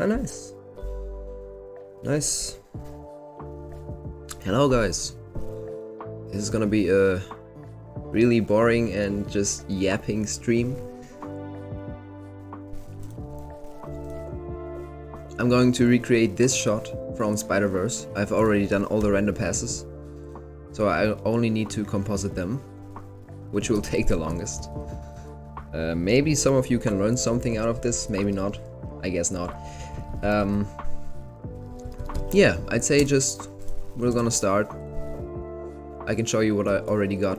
Ah, nice. Nice. Hello guys. This is gonna be a really boring and just yapping stream. I'm going to recreate this shot from Spider-Verse. I've already done all the render passes, so I only need to composite them, which will take the longest. Maybe some of you can learn something out of this, maybe not. I guess not. Yeah, I'd say just we're gonna start. I can show you what I already got.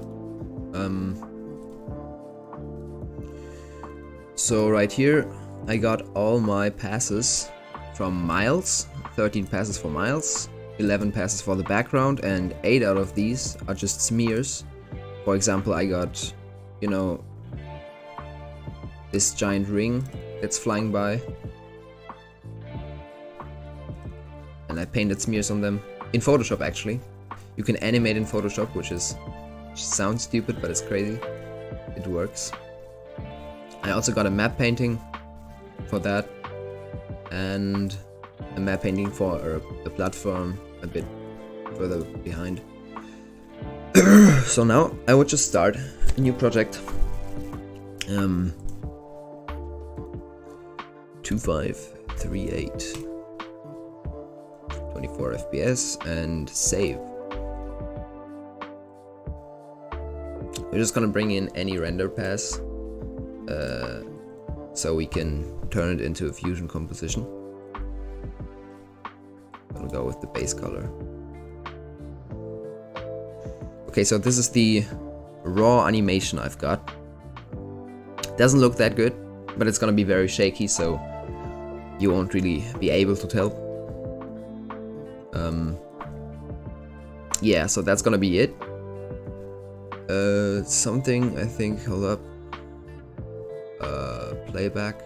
So right here I got all my passes from Miles, 13 passes for Miles, 11 passes for the background, and 8 out of these are just smears. For example, I got, you know, this giant ring that's flying by, and I painted smears on them in Photoshop. Actually, you can animate in Photoshop, which sounds stupid, but it's crazy. It works. I also got a map painting for that, and a map painting for a platform a bit further behind. So now I would just start a new project. 2538, 24 FPS, and save. We're just gonna bring in any render pass, so we can turn it into a fusion composition. I'll go with the base color. Okay, so this is the raw animation I've got. Doesn't look that good, but it's gonna be very shaky, so you won't really be able to tell. Yeah, so that's gonna be it. Something I think, hold up. Playback.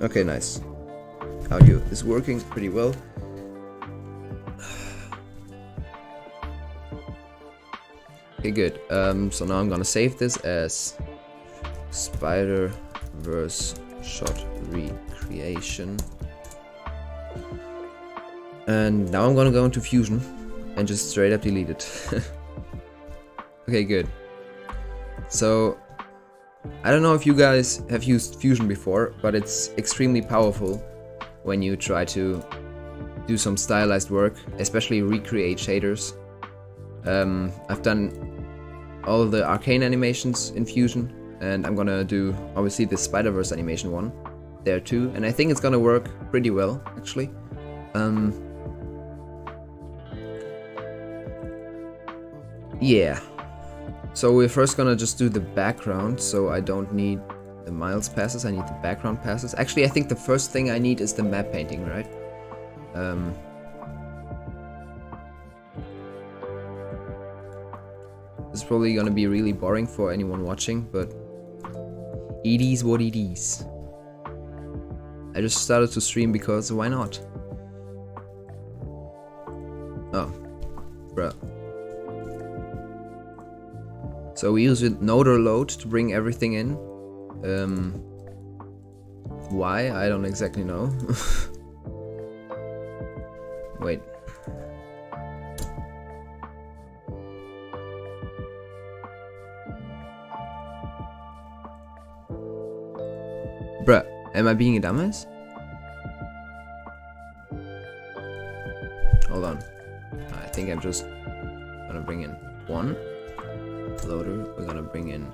Okay, nice. Audio is working pretty well. Okay, good. So now I'm gonna save this as Spider-Verse shot recreation. And now I'm gonna go into Fusion and just straight up delete it. Okay, good. So I don't know if you guys have used Fusion before, but it's extremely powerful when you try to do some stylized work, especially recreate shaders. I've done all of the arcane animations in Fusion, and I'm gonna do obviously the Spider-Verse animation one there too, and I think it's gonna work pretty well actually. Yeah, so we're first gonna just do the background, so I don't need the Miles passes, I need the background passes. Actually, I think the first thing I need is the map painting, right? This is probably gonna be really boring for anyone watching, but it is what it is. I just started to stream because why not? Oh, bruh. So we use Noder load to bring everything in. Why? I don't exactly know. Wait. Bruh, am I being a dumbass? Hold on. I think I'm just gonna bring in 1. Loader, we're gonna bring in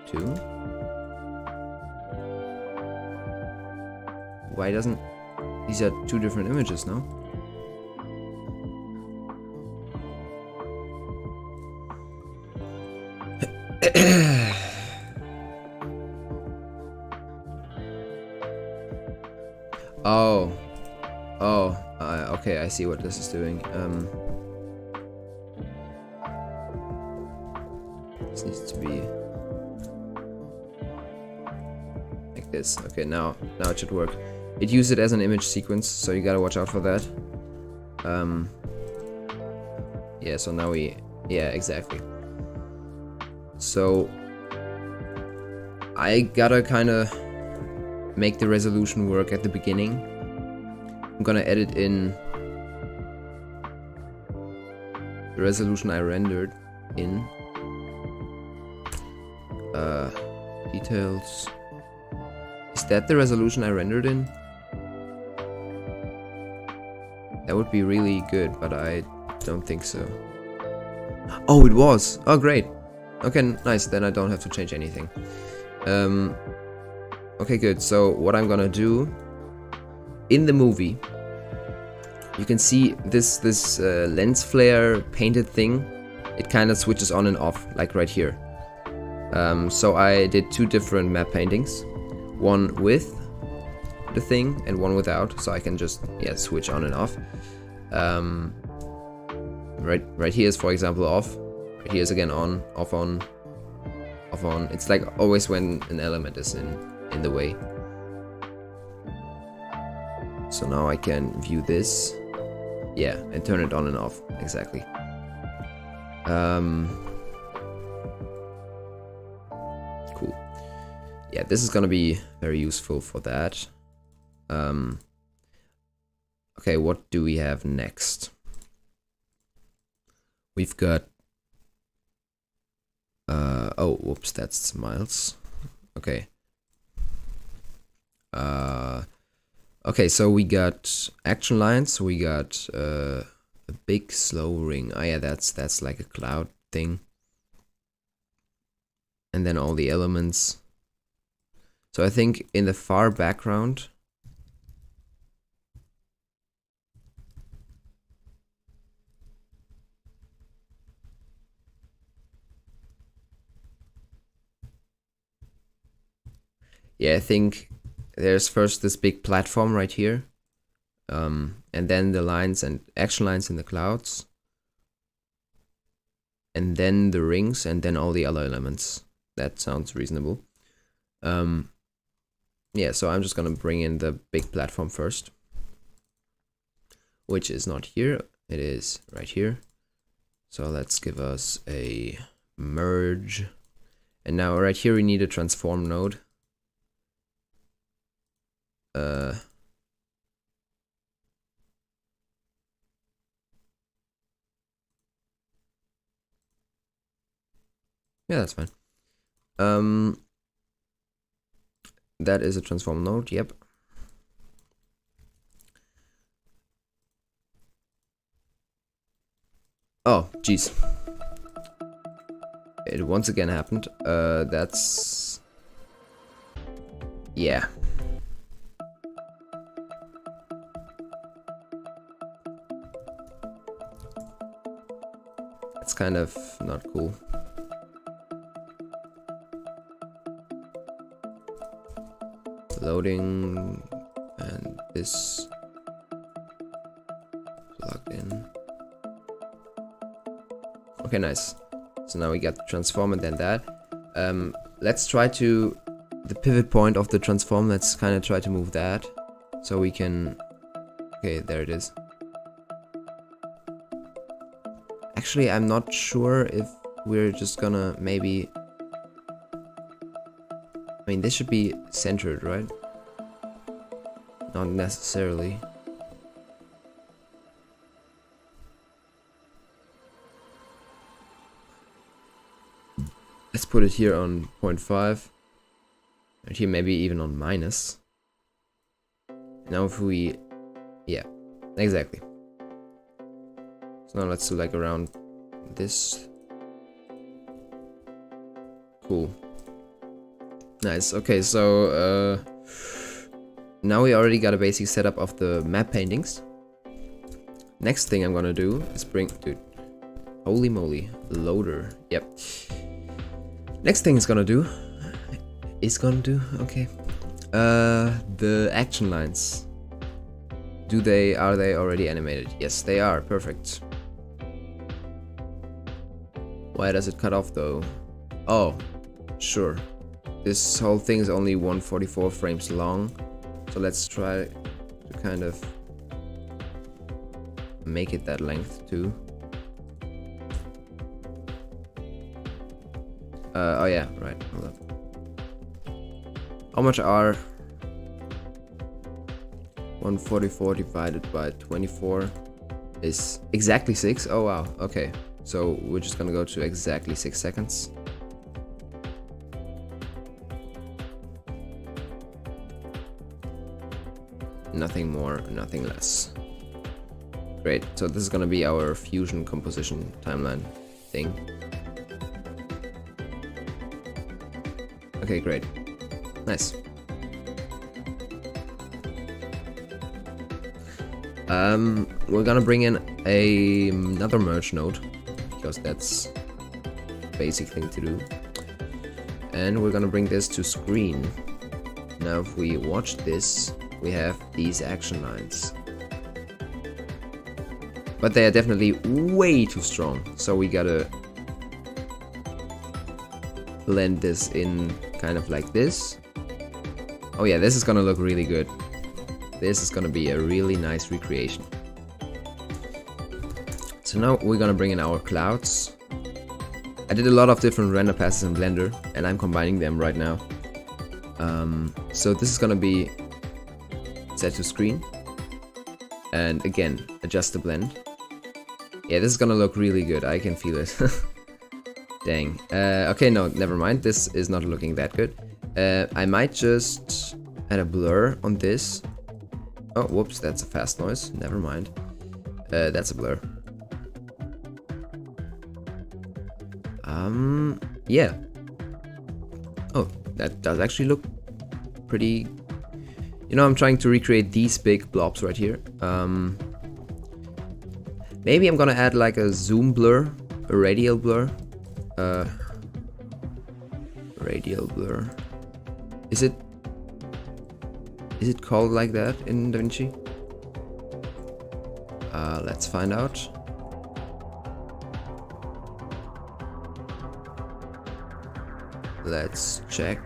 2. Why doesn't... These are 2 different images, no? Okay, I see what this is doing. This needs to be like this. Okay, now it should work. It used it as an image sequence, so you gotta watch out for that. Yeah, so now yeah, exactly. So I gotta kind of make the resolution work at the beginning. I'm gonna edit in the resolution I rendered in. Details. Is that the resolution I rendered in? That would be really good, but I don't think so. Oh, it was! Oh, great! Okay, nice, then I don't have to change anything. Okay, good. So what I'm gonna do in the movie, you can see this lens flare painted thing. It kind of switches on and off, like right here. So I did two different map paintings, one with the thing and one without, so I can just switch on and off. Right here is, for example, off. Right here is again on, off on, off on. It's like always when an element is in the way. So now I can view this, and turn it on and off, exactly. Cool. Yeah, this is gonna be very useful for that. Okay, what do we have next? We've got oh, whoops, that's smiles. Okay. Okay, so we got action lines. We got a big slow ring. Oh yeah, that's like a cloud thing. And then all the elements. So I think in the far background, I think there's first this big platform right here, and then the lines and action lines in the clouds, and then the rings, and then all the other elements. That sounds reasonable. So I'm just gonna bring in the big platform first, which is not here, it is right here. So let's give us a merge, and now right here we need a transform node. Yeah, that's fine. That is a transform node, yep. Oh, jeez. It once again happened. That's... yeah. It's kind of not cool. Loading, and this plugged in. Okay, nice. So now we got the transform and then that. Let's try to, the pivot point of the transform, let's kind of try to move that so we can, okay, there it is. Actually, I'm not sure if we're just gonna maybe, I mean, this should be centered, right? Not necessarily. Let's put it here on 0.5. And here maybe even on minus. Now if we... yeah, exactly. So now let's do like around this. Cool. Nice. Okay, so now we already got a basic setup of the map paintings. Next thing I'm gonna do is bring, dude, holy moly, loader. Yep. Next thing it's gonna do, okay, the action lines. Are they already animated? Yes, they are. Perfect. Why does it cut off though? Oh, sure. This whole thing is only 144 frames long, so let's try to kind of make it that length too. Oh yeah, right, hold up. How much are 144 divided by 24 is exactly 6? Oh wow, okay. So we're just gonna go to exactly 6 seconds. Nothing more, nothing less. Great, so this is gonna be our Fusion composition timeline thing. Okay, great. Nice. We're gonna bring in another merge node, because that's the basic thing to do. And we're gonna bring this to screen. Now if we watch this, we have these action lines. But they are definitely way too strong, so we gotta blend this in kind of like this. Oh yeah, this is gonna look really good. This is gonna be a really nice recreation. So now we're gonna bring in our clouds. I did a lot of different render passes in Blender, and I'm combining them right now. So this is gonna be set to screen. And again, adjust the blend. Yeah, this is gonna look really good, I can feel it. Dang. Okay, no, never mind, this is not looking that good. I might just add a blur on this. Oh, whoops, that's a fast noise, never mind. That's a blur. Yeah. Oh, that does actually look pretty... You know, I'm trying to recreate these big blobs right here. Maybe I'm gonna add like a zoom blur, a radial blur. Radial blur. Is it called like that in Davinci? Let's find out. Let's check.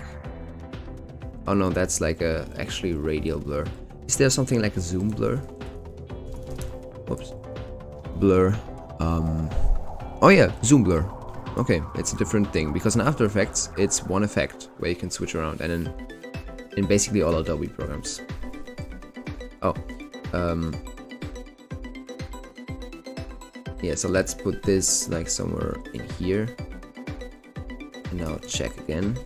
Oh no, that's like a actually radial blur. Is there something like a zoom blur? Whoops. Blur. Oh yeah, zoom blur. Okay, it's a different thing, because in After Effects it's one effect where you can switch around, and in basically all Adobe programs. Oh, yeah, so let's put this like somewhere in here. And now check again.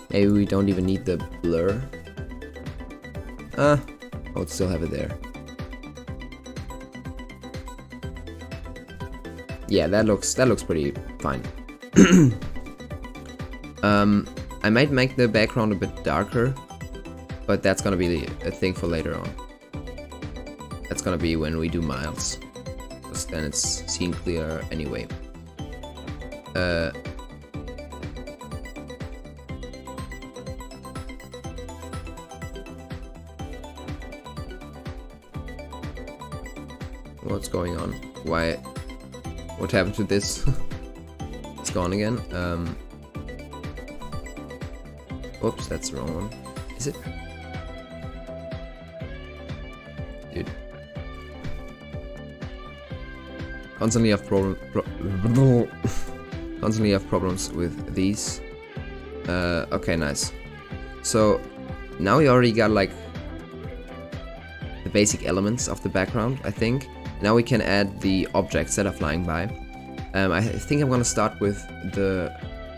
Maybe we don't even need the blur. I'll still have it there. Yeah, that looks pretty fine. I might make the background a bit darker, but that's gonna be a thing for later on. That's gonna be when we do miles, because then it's seen clearer anyway. What's going on? Why? What happened to this? It's gone again. Oops, that's the wrong one. Is it? Dude. Constantly have problems with these. Okay, nice. So now we already got like the basic elements of the background, I think. Now we can add the objects that are flying by. I think I'm gonna start with the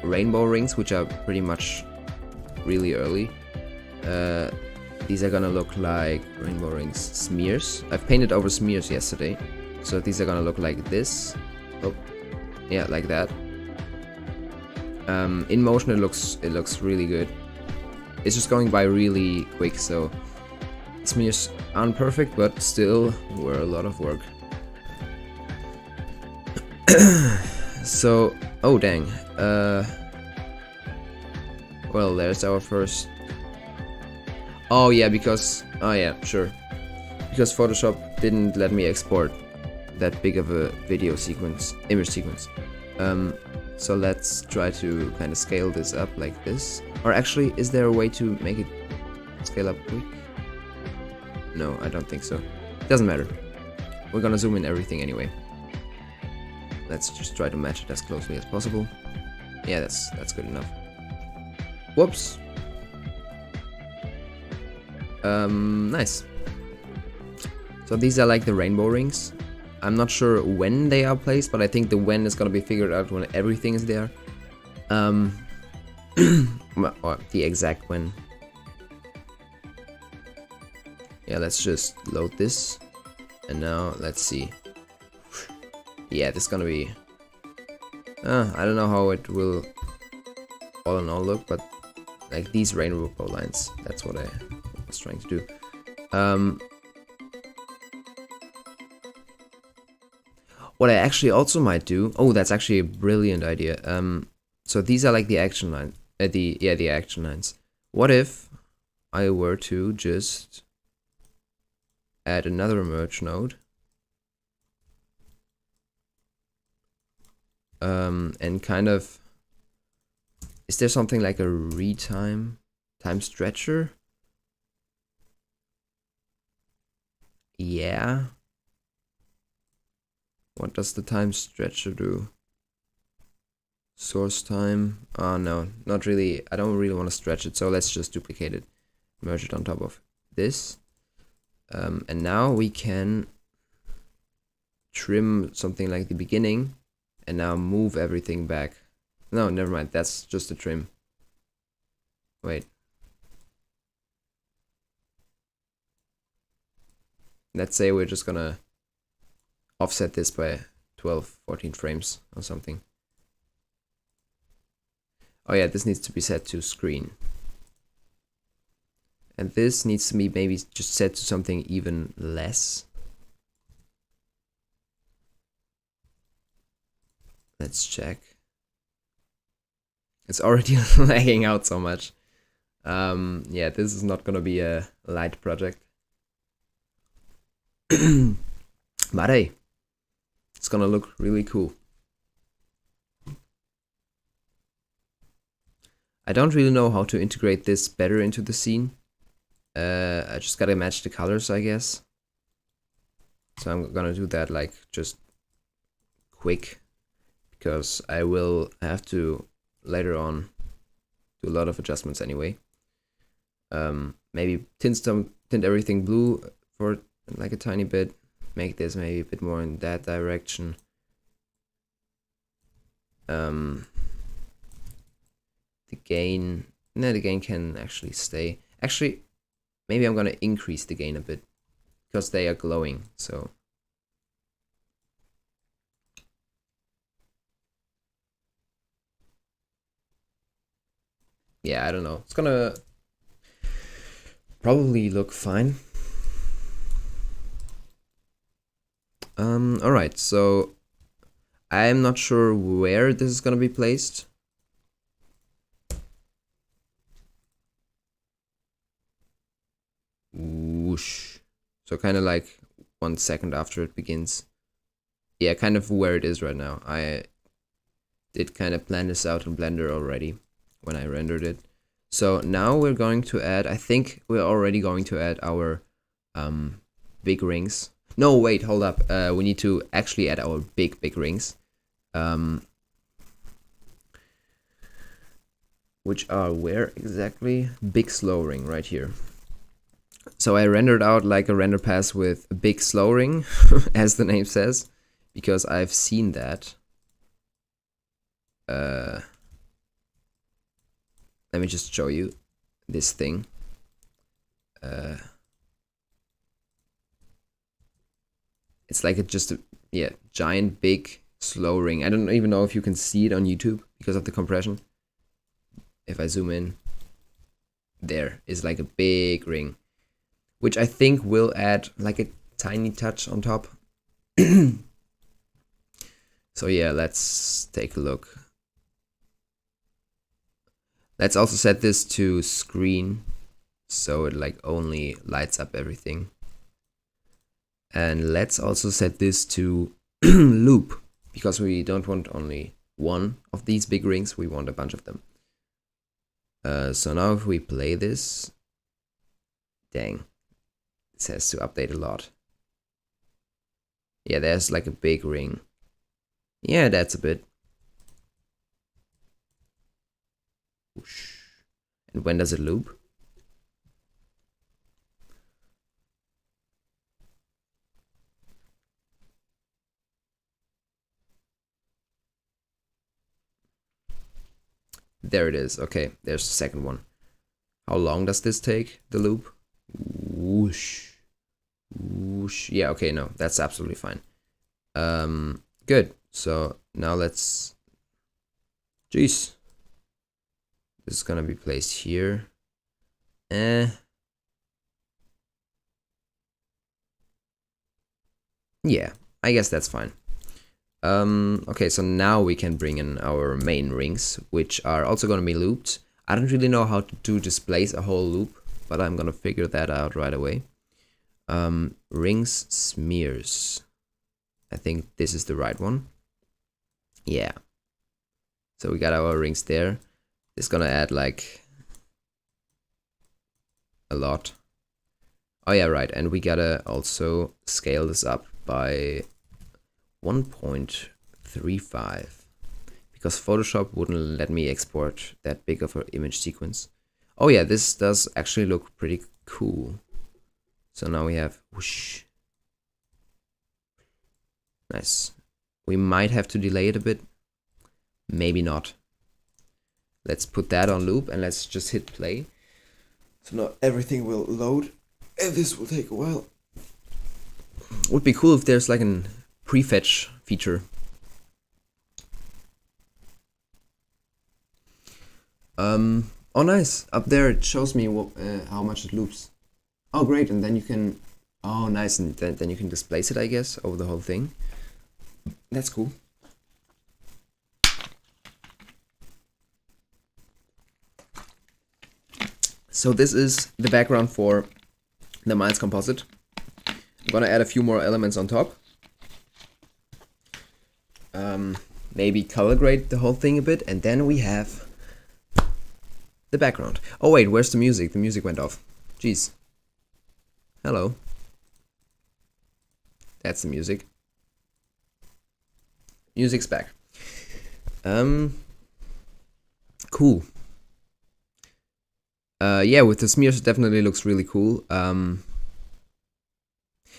rainbow rings, which are pretty much really early. These are gonna look like rainbow rings smears. I've painted over smears yesterday, so these are gonna look like this. Oh, yeah, like that. In motion, it looks really good. It's just going by really quick, so smears aren't perfect, but still were a lot of work. So, oh dang. Well, there's our first. Oh yeah, because sure. Because Photoshop didn't let me export that big of a video sequence, image sequence. So let's try to kind of scale this up like this. Or actually, is there a way to make it scale up quick? No, I don't think so. Doesn't matter. We're gonna zoom in everything anyway. Let's just try to match it as closely as possible. Yeah, that's good enough. Whoops. Nice. So these are like the rainbow rings. I'm not sure when they are placed, but I think the when is gonna be figured out when everything is there. Or the exact when. Yeah, let's just load this. And now let's see. Yeah, this is gonna be... I don't know how it will all in all look, but like these rainbow lines, that's what I was trying to do. What I actually also might do... Oh, that's actually a brilliant idea. So these are like the action line. The action lines. What if I were to just add another merge node? And kind of... Is there something like a retime time stretcher? Yeah. What does the time stretcher do? Source time. Oh no, not really. I don't really want to stretch it, so let's just duplicate it. Merge it on top of this. And now we can trim something like the beginning and now move everything back. No, never mind. That's just a trim. Wait. Let's say we're just gonna offset this by 12, 14 frames or something. Oh yeah, this needs to be set to screen. And this needs to be maybe just set to something even less. Let's check. It's already lagging out so much. Yeah, this is not gonna be a light project. But hey, it's gonna look really cool. I don't really know how to integrate this better into the scene. I just gotta match the colors, I guess. So I'm gonna do that like just quick, because I will have to later on do a lot of adjustments anyway. Maybe tint everything blue for like a tiny bit. Make this maybe a bit more in that direction. The gain, no, the gain can actually stay. Actually, maybe I'm gonna increase the gain a bit because they are glowing. So yeah, I don't know. It's gonna probably look fine. All right. So I'm not sure where this is gonna be placed. Whoosh. So kind of like 1 second after it begins. Yeah, kind of where it is right now. I did kind of plan this out in Blender already when I rendered it. So now we're going to add, I think we're already going to add our big rings. No, wait, hold up. We need to actually add our big rings. Which are where exactly? Big slow ring right here. So I rendered out like a render pass with a big slow ring, as the name says, because I've seen that. Let me just show you this thing. It's like just a giant big slow ring. I don't even know if you can see it on YouTube because of the compression. If I zoom in, there is like a big ring, which I think will add like a tiny touch on top. So yeah, let's take a look. Let's also set this to screen, so it like only lights up everything. And let's also set this to loop, because we don't want only one of these big rings, we want a bunch of them. So now if we play this, dang, this has to update a lot. Yeah, there's like a big ring. Yeah, that's a bit. Whoosh. when does it loop? There it is. Okay, there's the second one. How long does this take, the loop? Whoosh. Whoosh. Yeah, okay, no, that's absolutely fine. Good. So now let's... Jeez. This is gonna be placed here. Yeah, I guess that's fine. Okay, so now we can bring in our main rings, which are also gonna be looped. I don't really know how to displace a whole loop, but I'm gonna figure that out right away. Rings smears. I think this is the right one. Yeah. So we got our rings there. It's gonna add like a lot. Oh yeah, right. And we gotta also scale this up by 1.35 because Photoshop wouldn't let me export that big of an image sequence. Oh yeah, this does actually look pretty cool. So now we have whoosh. Nice. We might have to delay it a bit. Maybe not. Let's put that on loop and let's just hit play. So now everything will load and this will take a while. Would be cool if there's like an prefetch feature. Oh nice, up there it shows me what, how much it loops. Oh great, and then you can, oh nice, and then you can displace it, I guess, over the whole thing. That's cool. So this is the background for the Miles Composite. I'm gonna add a few more elements on top. Maybe color grade the whole thing a bit, and then we have the background. Oh wait, where's the music? The music went off. Jeez. Hello. That's the music. Music's back. Cool. Yeah, with the smears it definitely looks really cool.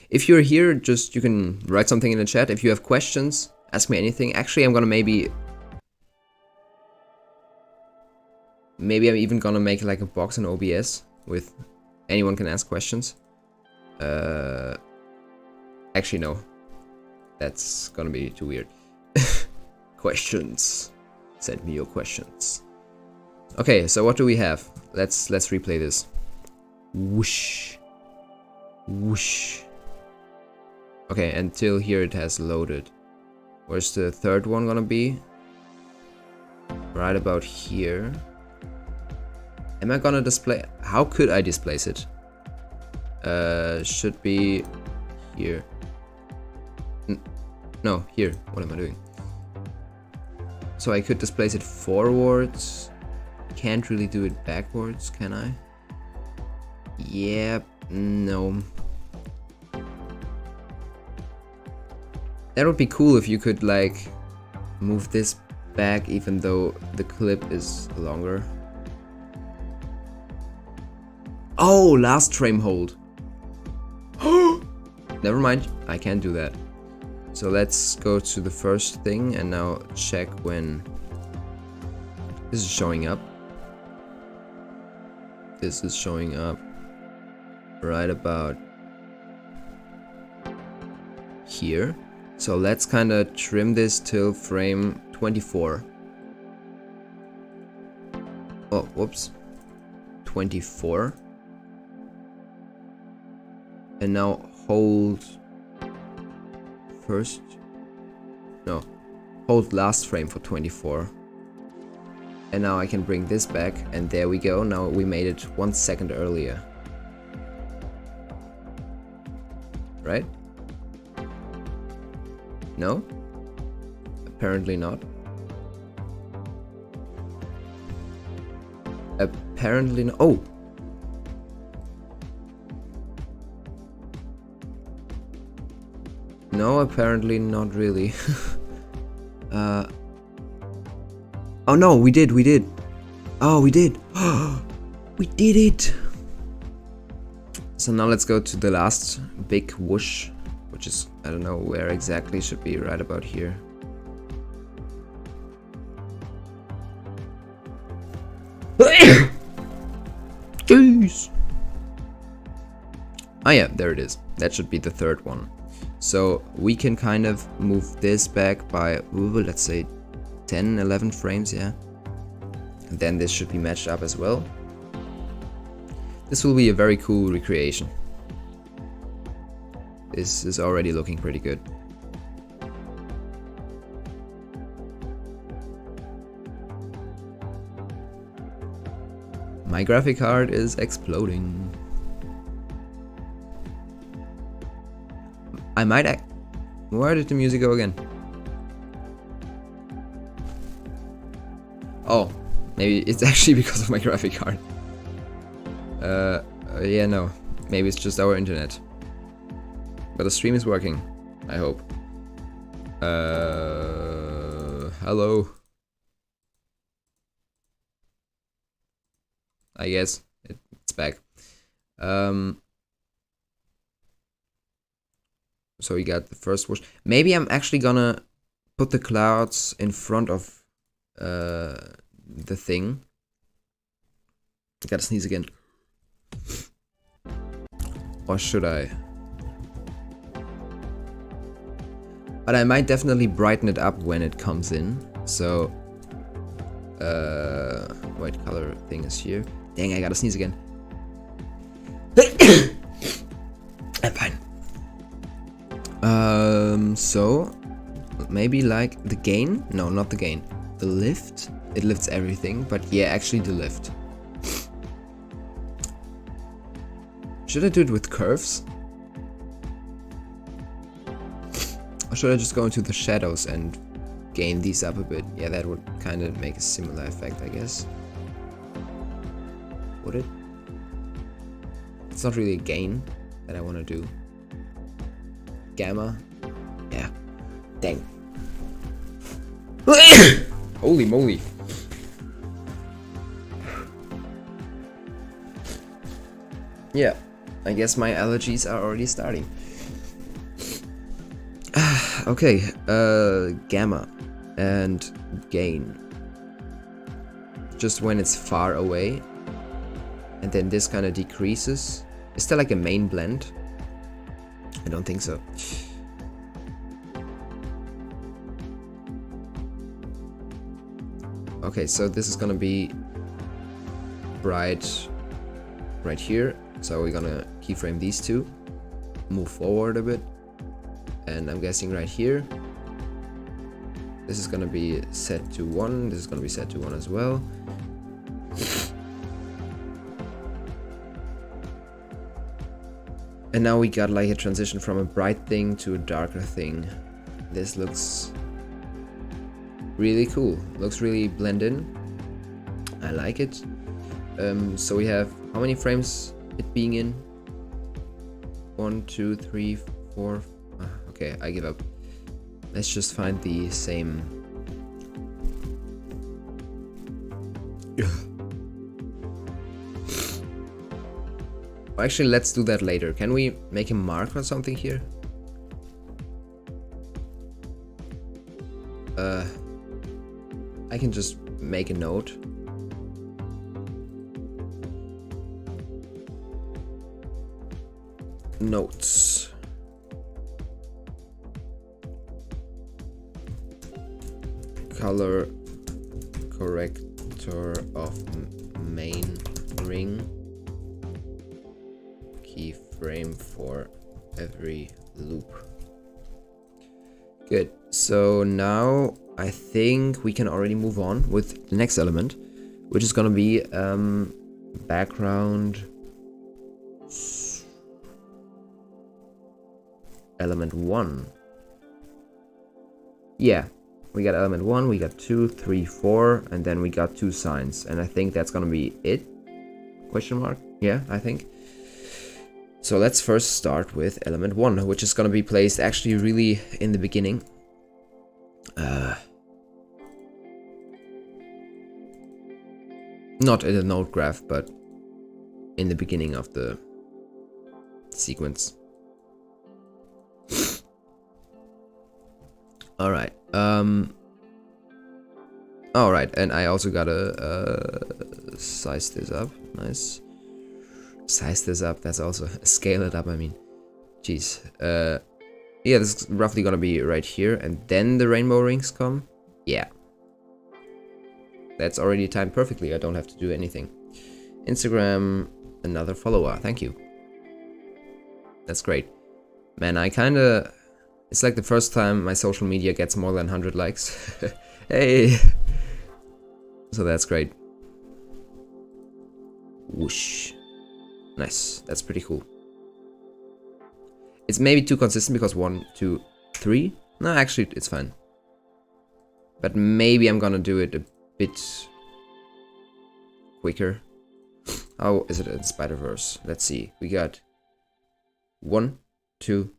If you're here, just you can write something in the chat. If you have questions, ask me anything. Actually, I'm gonna maybe I'm even gonna make like a box in OBS with anyone can ask questions. Actually no, that's gonna be too weird. Questions. Send me your questions. Okay, so what do we have? Let's replay this. Whoosh. Whoosh. Okay, until here it has loaded. Where's the third one gonna be? Right about here. Am I gonna display? How could I displace it? Should be here. No, here. What am I doing? So I could displace it forwards. Can't really do it backwards, can I? Yeah, no. That would be cool if you could like move this back even though the clip is longer. Oh, last frame hold. Never mind, I can't do that. So let's go to the first thing and now check when this is showing up. This is showing up right about here. So let's kind of trim this till frame 24. Oh, whoops. 24. And now hold first. No, hold last frame for 24. And now I can bring this back, and there we go. Now we made it 1 second earlier. Right? No? Apparently not. Apparently no. Oh! No, apparently not really. Oh no, we did. Oh, we did. We did it! So now let's go to the last big whoosh, which is, I don't know where exactly, should be right about here. Jeez! Oh yeah, there it is. That should be the third one. So we can kind of move this back by, ooh, let's say 10, 11 frames, yeah. And then this should be matched up as well. This will be a very cool recreation. This is already looking pretty good. My graphic card is exploding. I might act. Where did the music go again? Oh, maybe it's actually because of my graphic card. Yeah, no. Maybe it's just our internet. But the stream is working, I hope. Hello. I guess it's back. So we got the first whoosh. Maybe I'm actually gonna put the clouds in front of the thing. I gotta sneeze again. Or should I? But I might definitely brighten it up when it comes in. So white color thing is here. Dang, I gotta sneeze again. I'm fine. So maybe like the gain? No, not the gain. The lift. It lifts everything, but yeah, actually the lift. Should I do it with curves? Or should I just go into the shadows and gain these up a bit? Yeah, that would kind of make a similar effect, I guess. Would it? It's not really a gain that I want to do. Gamma? Yeah. Dang. Holy moly. Yeah, I guess my allergies are already starting. Okay, gamma and gain. Just when it's far away. And then this kind of decreases. Is there like a main blend? I don't think so. Okay, so this is gonna be bright right here. So we're gonna keyframe these two, move forward a bit, and I'm guessing right here. This is gonna be set to 1, this is gonna be set to 1 as well. And now we got like a transition from a bright thing to a darker thing. This looks really cool. Looks really blend in. I like it. So we have how many frames it being in? 1, 2, 3, 4. Okay, I give up. Let's just find the same. Actually, let's do that later. Can we make a mark or something here? I can just make a note. Notes. Color corrector of main ring. Keyframe for every loop. Good. So now I think we can already move on with the next element, which is gonna be background element 1. Yeah, we got element 1, we got 2, 3, 4, and then we got 2 signs, and I think that's gonna be it? Question mark? Yeah, I think. So let's first start with element 1, which is gonna be placed actually really in the beginning. Not in a node graph, but in the beginning of the sequence. Alright. Alright, and I also gotta size this up. Nice. Size this up, that's also scale it up, I mean. Jeez. Yeah, this is roughly gonna be right here, and then the rainbow rings come. Yeah. That's already timed perfectly, I don't have to do anything. Instagram, another follower, thank you. That's great. Man, I kinda... It's like the first time my social media gets more than 100 likes. Hey! So that's great. Whoosh. Nice, that's pretty cool. It's maybe too consistent because 1, 2, 3. No, actually, it's fine. But maybe I'm gonna do it a bit quicker. How is it in Spider-Verse? Let's see. We got 1, 2,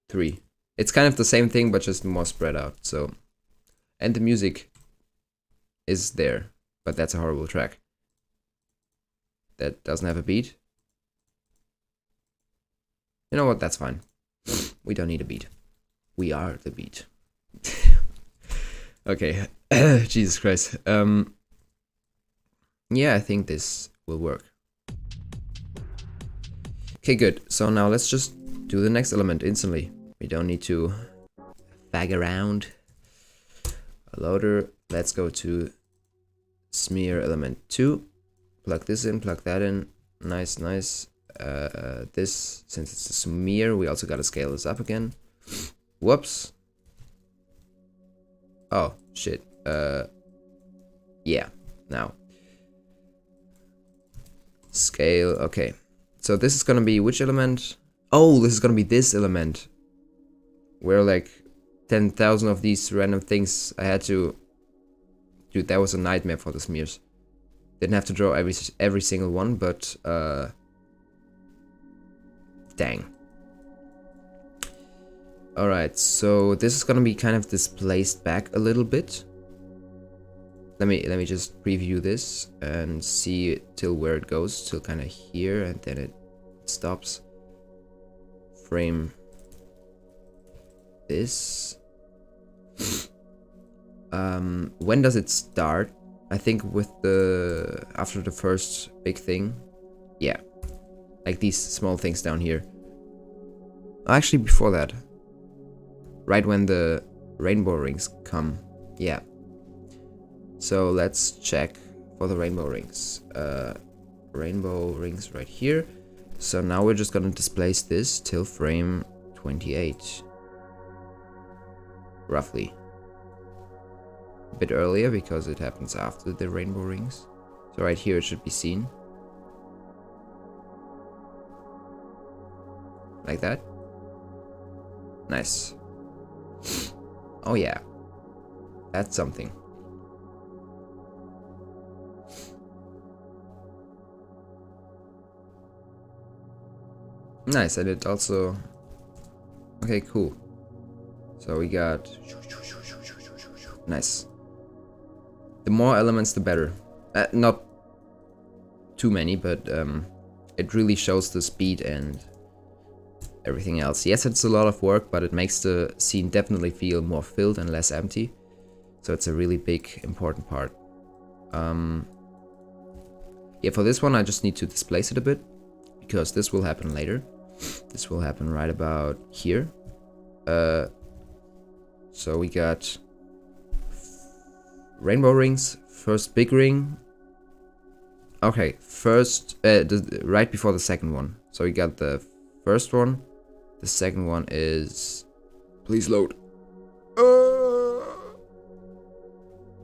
3. It's kind of the same thing, but just more spread out. So, and the music is there, but that's a horrible track. That doesn't have a beat. You know what? That's fine. We don't need a beat. We are the beat. Okay. Jesus Christ. Yeah, I think this will work. Okay, good. So now let's just do the next element instantly. We don't need to fag around. A loader. Let's go to smear element 2. Plug this in, plug that in. Nice, nice. This, since it's a smear, we also gotta scale this up again. Whoops. Oh, shit. Yeah, now. Scale, okay. So this is gonna be which element? Oh, this is gonna be this element. Where like 10,000 of these random things I had to... Dude, that was a nightmare for the smears. Didn't have to draw every single one, but dang. Alright, so this is gonna be kind of displaced back a little bit. Let me just preview this and see till where it goes, till kind of here, and then it stops. Frame this. When does it start? I think with the after the first big thing. Yeah, like these small things down here. Actually, before that, right when the rainbow rings come. Yeah. So let's check for the rainbow rings. Rainbow rings right here. So now we're just gonna displace this till frame 28. Roughly. A bit earlier because it happens after the rainbow rings. So right here it should be seen. Like that. Nice. Oh yeah. That's something. Nice, and it also... Okay, cool. So we got... Nice. The more elements, the better. Not too many, but it really shows the speed and everything else. Yes, it's a lot of work, but it makes the scene definitely feel more filled and less empty. So it's a really big, important part. Yeah, for this one, I just need to displace it a bit, because this will happen later. This will happen right about here. So we got rainbow rings, first big ring. Okay, first, right before the second one. So we got the first one. The second one is... Please load.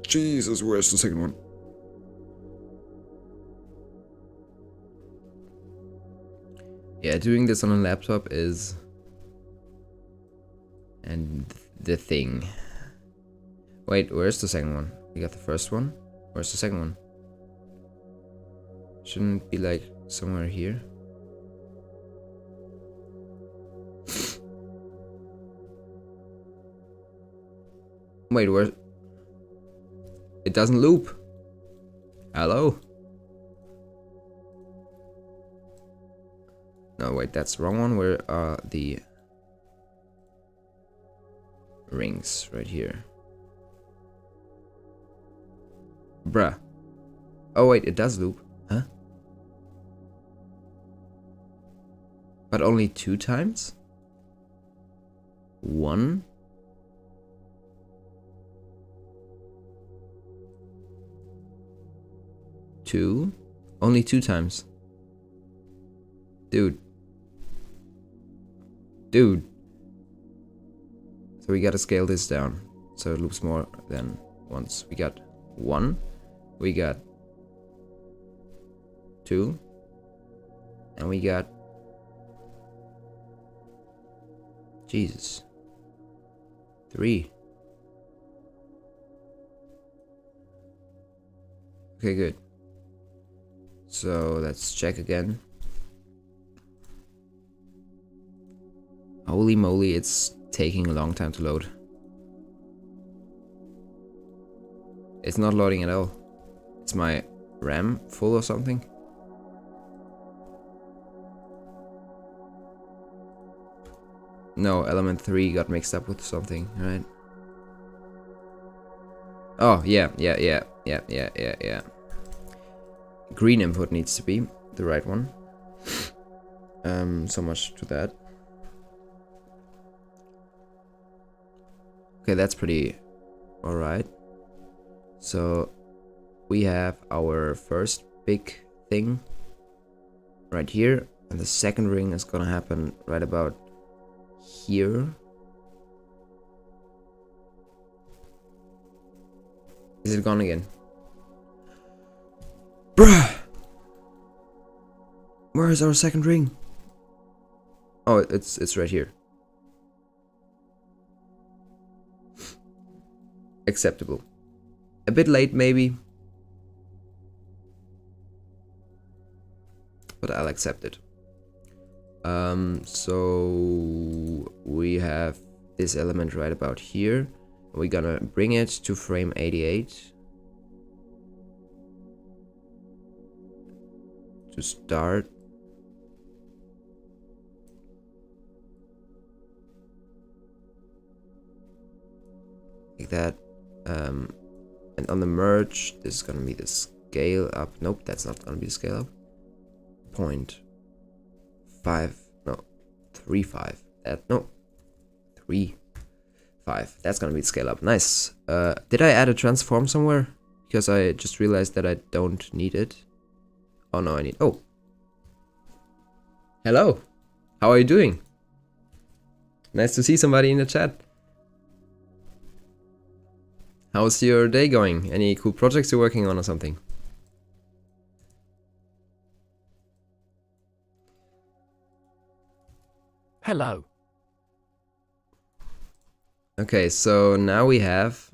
Jesus, where's the second one? Yeah, doing this on a laptop is... And the thing. Wait, where's the second one? We got the first one. Where's the second one? Shouldn't it be like somewhere here? Wait, where? It doesn't loop. Hello? No, wait, that's the wrong one. Where are the rings? Right here. Bruh. Oh wait, it does loop. Huh? But only 2 times? 1? 2? Only 2 times. Dude. Dude. So we gotta scale this down. So it loops more than once. We got 1. We got 2. And we got... Jesus. 3. Okay, good. So let's check again. Holy moly, it's taking a long time to load. It's not loading at all. Is my RAM full or something? No, element 3 got mixed up with something, right? Oh, yeah. Green input needs to be the right one. So much to that. Okay, that's pretty alright. So we have our first big thing right here, and the second ring is gonna happen right about here. Is it gone again? Bruh! Where is our second ring? Oh, it's right here. Acceptable. A bit late maybe, but I'll accept it. So we have this element right about here. We're gonna bring it to frame 88 to start. Like that. And on the merge, this is gonna be the scale up. Nope, that's not gonna be the scale up. 0.5, no, 3.5. That, no, 3.5. That's gonna be the scale up. Nice. Did I add a transform somewhere? Because I just realized that I don't need it. Oh no, I need. Oh, hello. How are you doing? Nice to see somebody in the chat. How's your day going? Any cool projects you're working on or something? Hello. Okay, so now we have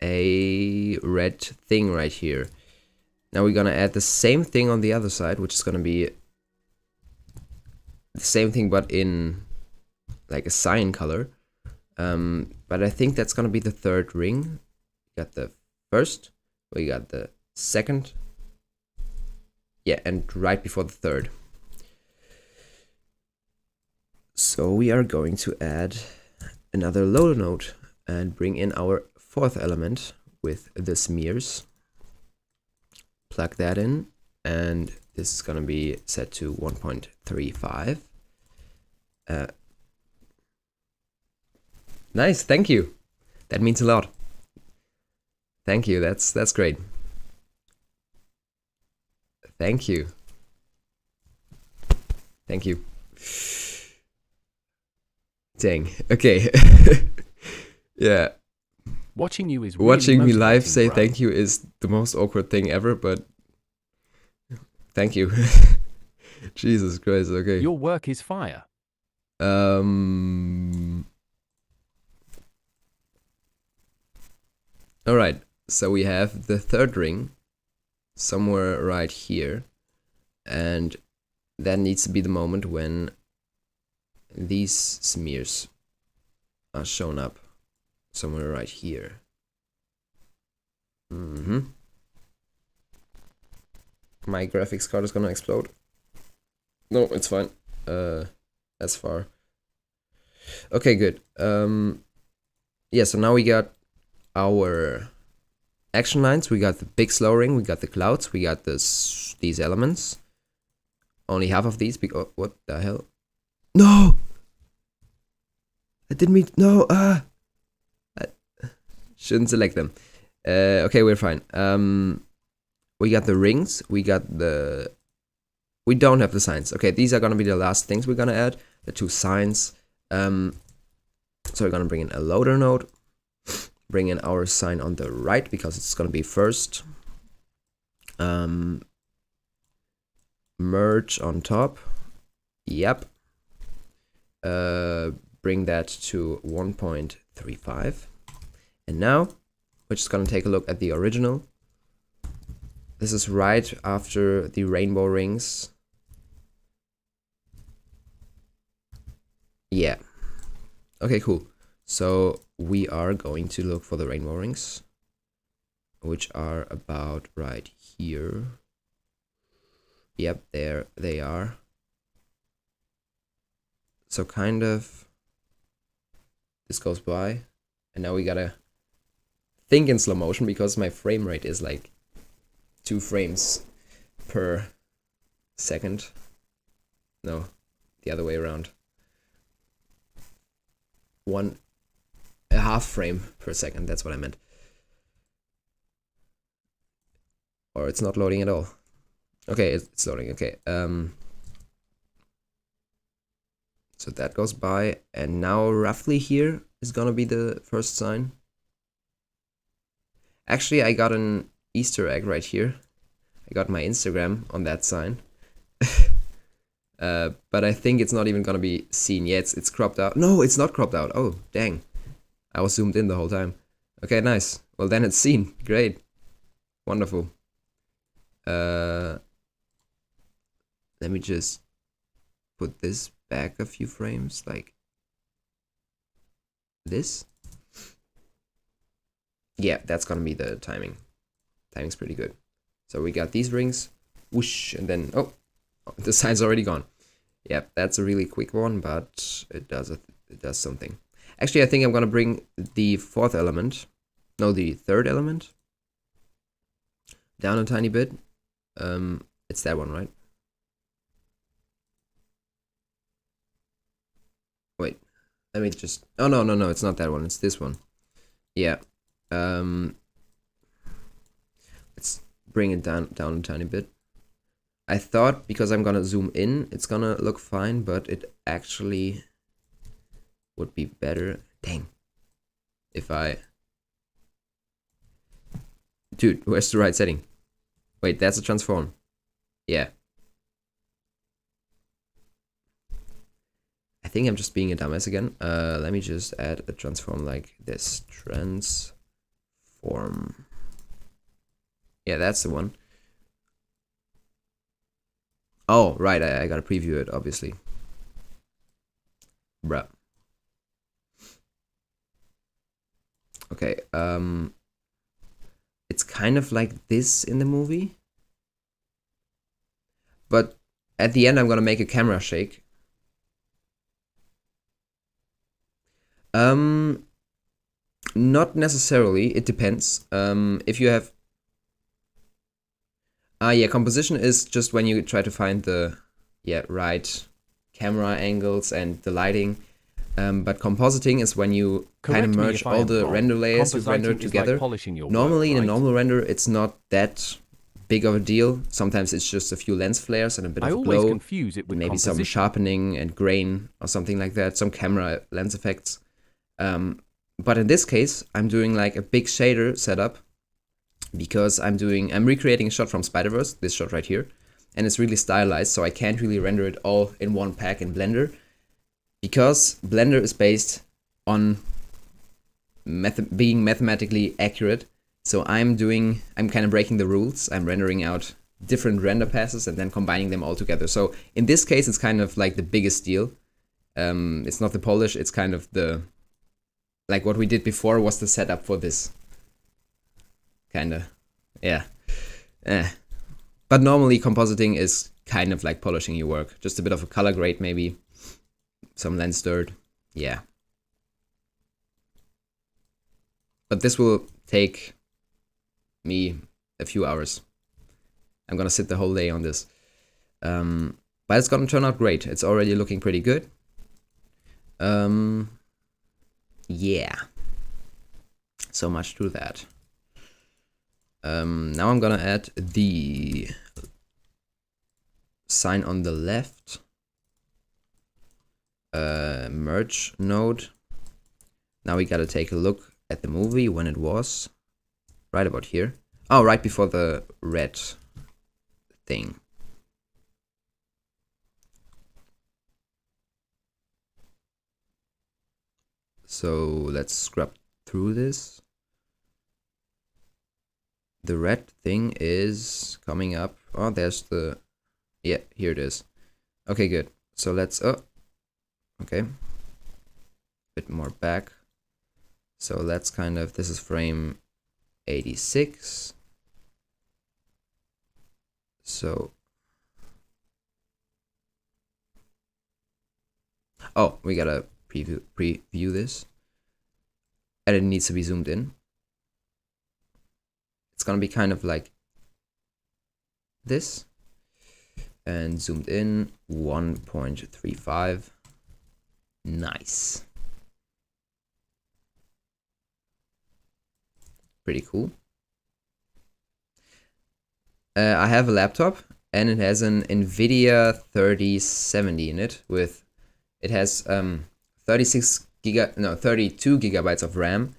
a red thing right here. Now we're gonna add the same thing on the other side, which is gonna be the same thing but in like a cyan color. But I think that's gonna be the third ring. We got the first, we got the second, yeah, and right before the third. So we are going to add another loader node and bring in our fourth element with the smears. Plug that in, and this is gonna be set to 1.35. Nice, thank you. That means a lot. Thank you, that's great. Thank you. Thank you. Dang, okay. Yeah. Watching you is really Watching me live motivating, say bro. thank you is the most awkward thing ever, but thank you. Jesus Christ, okay. Your work is fire. Alright, so we have the third ring somewhere right here, and that needs to be the moment when these smears are shown up somewhere right here. My graphics card is gonna explode. No, it's fine. As far. Okay, good. Yeah, so now we got our action lines. We got the big slow ring, we got the clouds, we got these elements. Only half of these because what the hell? No! I didn't mean no, I shouldn't select them. Okay, we're fine. We got the rings, we don't have the signs. Okay, these are gonna be the last things we're gonna add. The 2 signs. So we're gonna bring in a loader node, bring in our sign on the right because it's gonna be first. Merge on top. Yep. Bring that to 1.35. And now we're just gonna take a look at the original. This is right after the rainbow rings. Yeah. Okay, cool. So we are going to look for the rainbow rings, which are about right here. Yep, there they are. So kind of this goes by, and now we gotta think in slow motion because my frame rate is like 2 frames per second. No, the other way around. 1.5 frame per second, that's what I meant. Or it's not loading at all. Okay, it's loading, okay. So that goes by, and now roughly here is gonna be the first sign. Actually, I got an Easter egg right here. I got my Instagram on that sign. But I think it's not even gonna be seen yet. It's cropped out. No, it's not cropped out. Oh, dang. I was zoomed in the whole time. Okay, nice. Well, then it's seen. Great. Wonderful. Let me just put this back a few frames, like this. Yeah, that's gonna be the timing. Timing's pretty good. So we got these rings, whoosh, and then, oh, the sign's already gone. Yep, that's a really quick one, but it does something. Actually, I think I'm gonna bring the 4th element, no, the 3rd element, down a tiny bit. It's that one, right? Wait, let me just, oh no, it's not that one, it's this one. Yeah. Let's bring it down a tiny bit. I thought because I'm gonna zoom in, it's gonna look fine, but it actually would be better. Dang. If I... Dude, where's the right setting? Wait, that's a transform. Yeah. I think I'm just being a dumbass again. Let me just add a transform like this. Transform. Yeah, that's the one. Oh, right, I gotta preview it, obviously. Bruh. Okay, it's kind of like this in the movie. But at the end, I'm gonna make a camera shake. Not necessarily, it depends. If you have... yeah, composition is just when you try to find the right camera angles and the lighting. But compositing is when you kind of merge all the render layers you've rendered together. Normally, in a normal render, it's not that big of a deal. Sometimes it's just a few lens flares and a bit of glow. Maybe some sharpening and grain or something like that. Some camera lens effects. But in this case, I'm doing like a big shader setup because I'm recreating a shot from Spider-Verse, this shot right here, and it's really stylized, so I can't really render it all in one pack in Blender because Blender is based on being mathematically accurate. So I'm kind of breaking the rules. I'm rendering out different render passes and then combining them all together. So in this case, it's kind of like the biggest deal. It's not the polish, it's kind of the... Like what we did before was the setup for this. Kinda. Yeah. But normally compositing is kind of like polishing your work. Just a bit of a color grade maybe. Some lens dirt. Yeah. But this will take me a few hours. I'm gonna sit the whole day on this. But it's gonna turn out great. It's already looking pretty good. Yeah. So much to that. Now I'm gonna add the sign on the left. Merge node. Now we gotta take a look at the movie when it was. Right about here. Oh, right before the red thing. So let's scrub through this. The red thing is coming up. Oh, there's the... Yeah, here it is. Okay, good. So let's... Oh, okay. Bit more back. So let's kind of... This is frame 86. So... Oh, we gotta preview this. And it needs to be zoomed in. It's gonna be kind of like this. And zoomed in 1.35. Nice. Pretty cool. I have a laptop and it has an NVIDIA 3070 in it with, it has 32 gigabytes of RAM,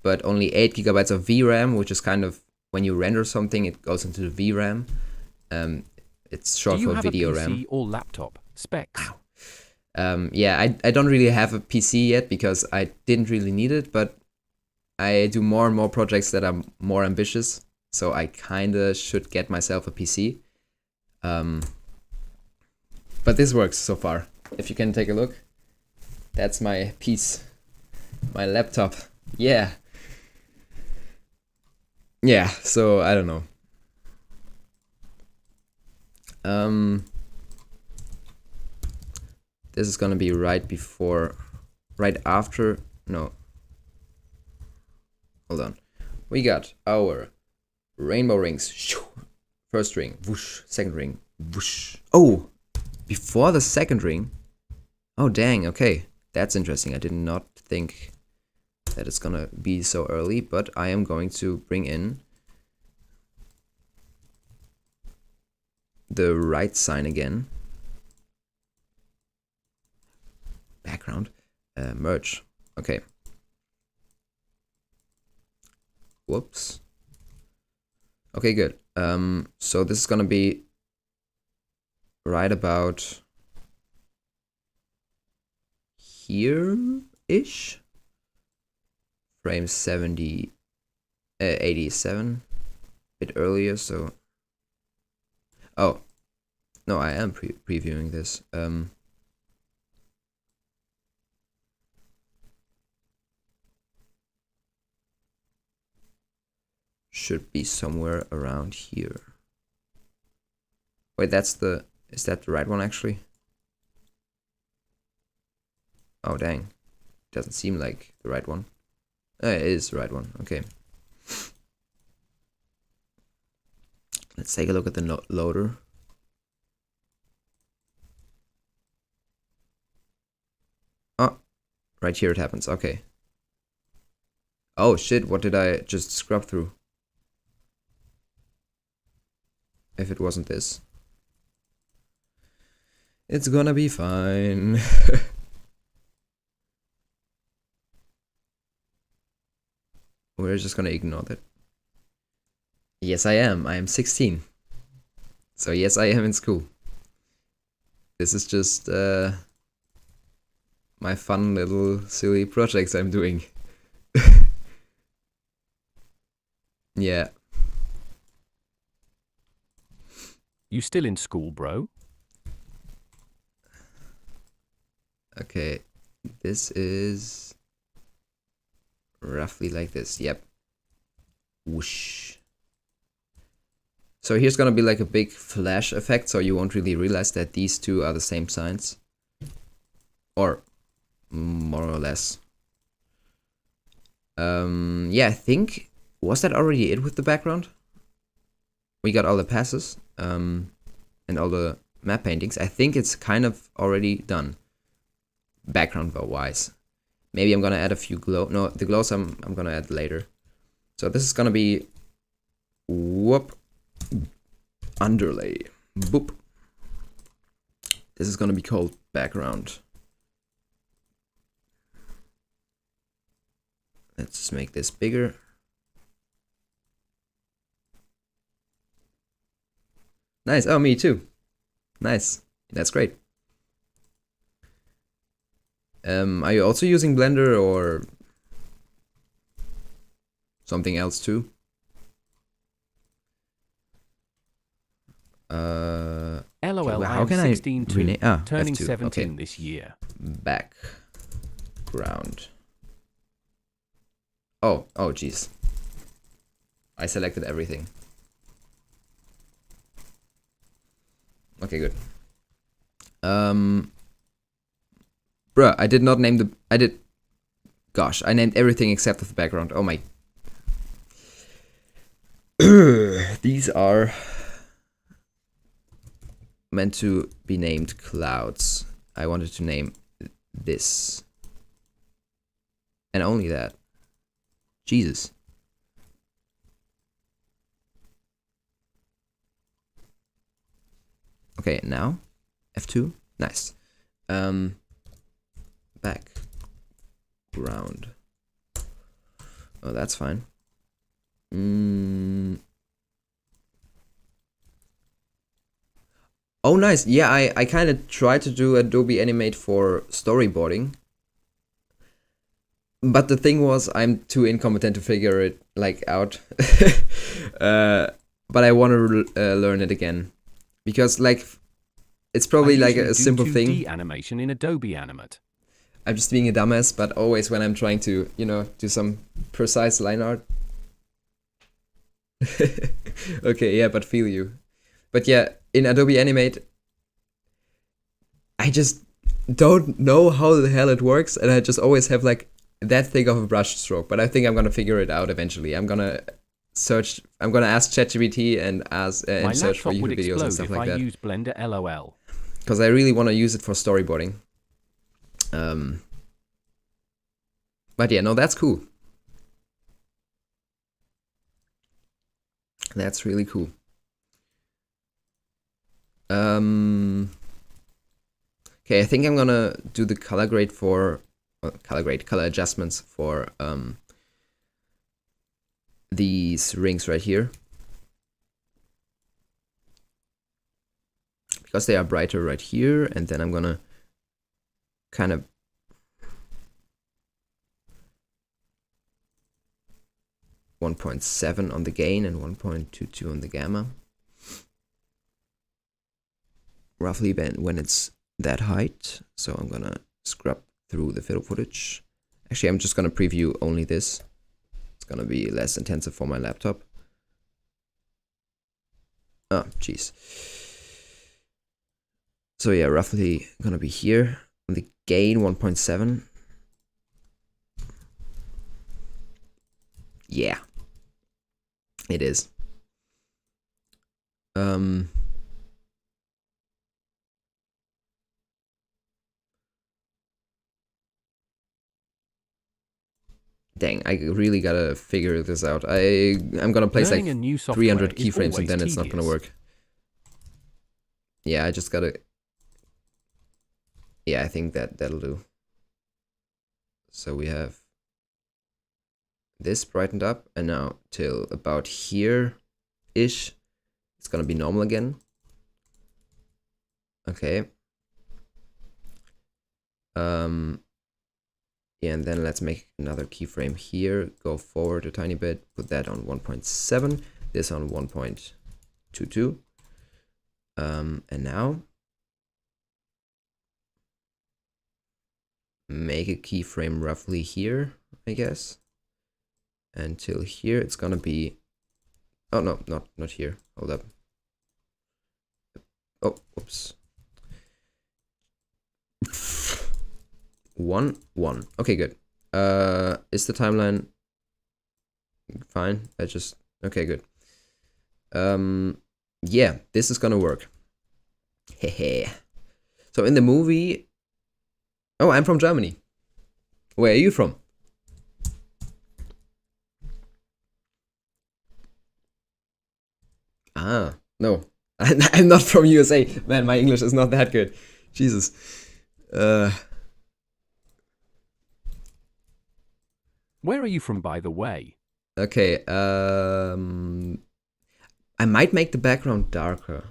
but only 8 gigabytes of VRAM, which is kind of, when you render something, it goes into the VRAM. It's short for video RAM. Do you have a PC or laptop specs? Yeah, I don't really have a PC yet because I didn't really need it, but I do more and more projects that are more ambitious, so I kinda should get myself a PC. But this works so far. If you can take a look, that's my piece, my laptop. Yeah. Yeah, so I don't know. This is gonna be right before, right after, no. Hold on. We got our rainbow rings. First ring, whoosh. Second ring, whoosh. Oh, before the second ring. Oh, dang, okay. That's interesting. I did not think that it's gonna be so early, but I am going to bring in the right sign again. Background. Merge. Okay. Whoops. Okay, good. So this is gonna be right about here-ish. Frame 87. A bit earlier, so... Oh. No, I am previewing this. Should be somewhere around here. Wait, that's the... Is that the right one, actually? Oh, dang. Doesn't seem like the right one. It is the right one. Okay. Let's take a look at the loader. Oh, right here it happens. Okay. Oh, shit. What did I just scrub through? If it wasn't this. It's gonna be fine. We're just gonna ignore that. Yes, I am. I am 16. So yes, I am in school. This is just my fun little silly projects I'm doing. Yeah. You still in school, bro? Okay. This is roughly like this. Yep. Whoosh. So here's gonna be like a big flash effect, so you won't really realize that these two are the same signs. Or more or less. Yeah, I think, was that already it with the background? We got all the passes, and all the map paintings. I think it's kind of already done. Background wise. Maybe I'm gonna add a few glow. No, the glows I'm gonna add later. So this is gonna be whoop underlay. Boop. This is gonna be called background. Let's make this bigger. Nice. Oh, me too. Nice. That's great. Are you also using Blender or something else too? LOL, how can I 16 too, rename? turning F2. 17 Okay. this year. Background. Oh, jeez. I selected everything. Okay, good. Bruh, I did not name the... Gosh, I named everything except for the background. Oh my... These are meant to be named clouds. I wanted to name this. And only that. Jesus. Okay, now F2. Nice. Background. Oh, that's fine. Oh, nice. Yeah, I kind of tried to do Adobe Animate for storyboarding. But the thing was, I'm too incompetent to figure it like out. But I want to learn it again. Because like, it's probably like a simple thing. 2D animation in Adobe Animate. I'm just being a dumbass, but always when I'm trying to, you know, do some precise line art. Okay, yeah, but feel you. But yeah, in Adobe Animate, I just don't know how the hell it works, and I just always have like that thick of a brush stroke. But I think I'm gonna figure it out eventually. I'm gonna search. I'm gonna ask ChatGPT and ask and search for YouTube videos and stuff like that. I use Blender LOL. Because I really want to use it for storyboarding. But yeah, no, that's cool. That's really cool. Okay, I think I'm gonna do the color grade for color adjustments for these rings right here, because they are brighter right here, and then I'm gonna kind of .7 on the gain and 1.22 on the gamma. Roughly when it's that height. So I'm gonna scrub through the film footage. Actually, I'm just gonna preview only this. It's gonna be less intensive for my laptop. Oh, jeez. So yeah, roughly gonna be here. On the gain 1.7. Yeah. It is. Dang, I really gotta figure this out. I'm gonna place like 300 keyframes and then it's not gonna work. Yeah, I just gotta... Yeah, I think that'll do. So we have this brightened up, and now till about here-ish, it's gonna be normal again. Okay. Yeah, and then let's make another keyframe here, go forward a tiny bit, put that on 1.7, this on 1.22. And now make a keyframe roughly here, I guess. Until here, it's gonna be... Oh, no, not here. Hold up. Oh, oops. 1, 1. Okay, good. Is the timeline fine? Okay, good. Yeah, this is gonna work. Hehe. So in the movie, oh, I'm from Germany. Where are you from? Ah, no. I'm not from USA. Man, my English is not that good. Jesus. Where are you from, by the way? Okay, I might make the background darker.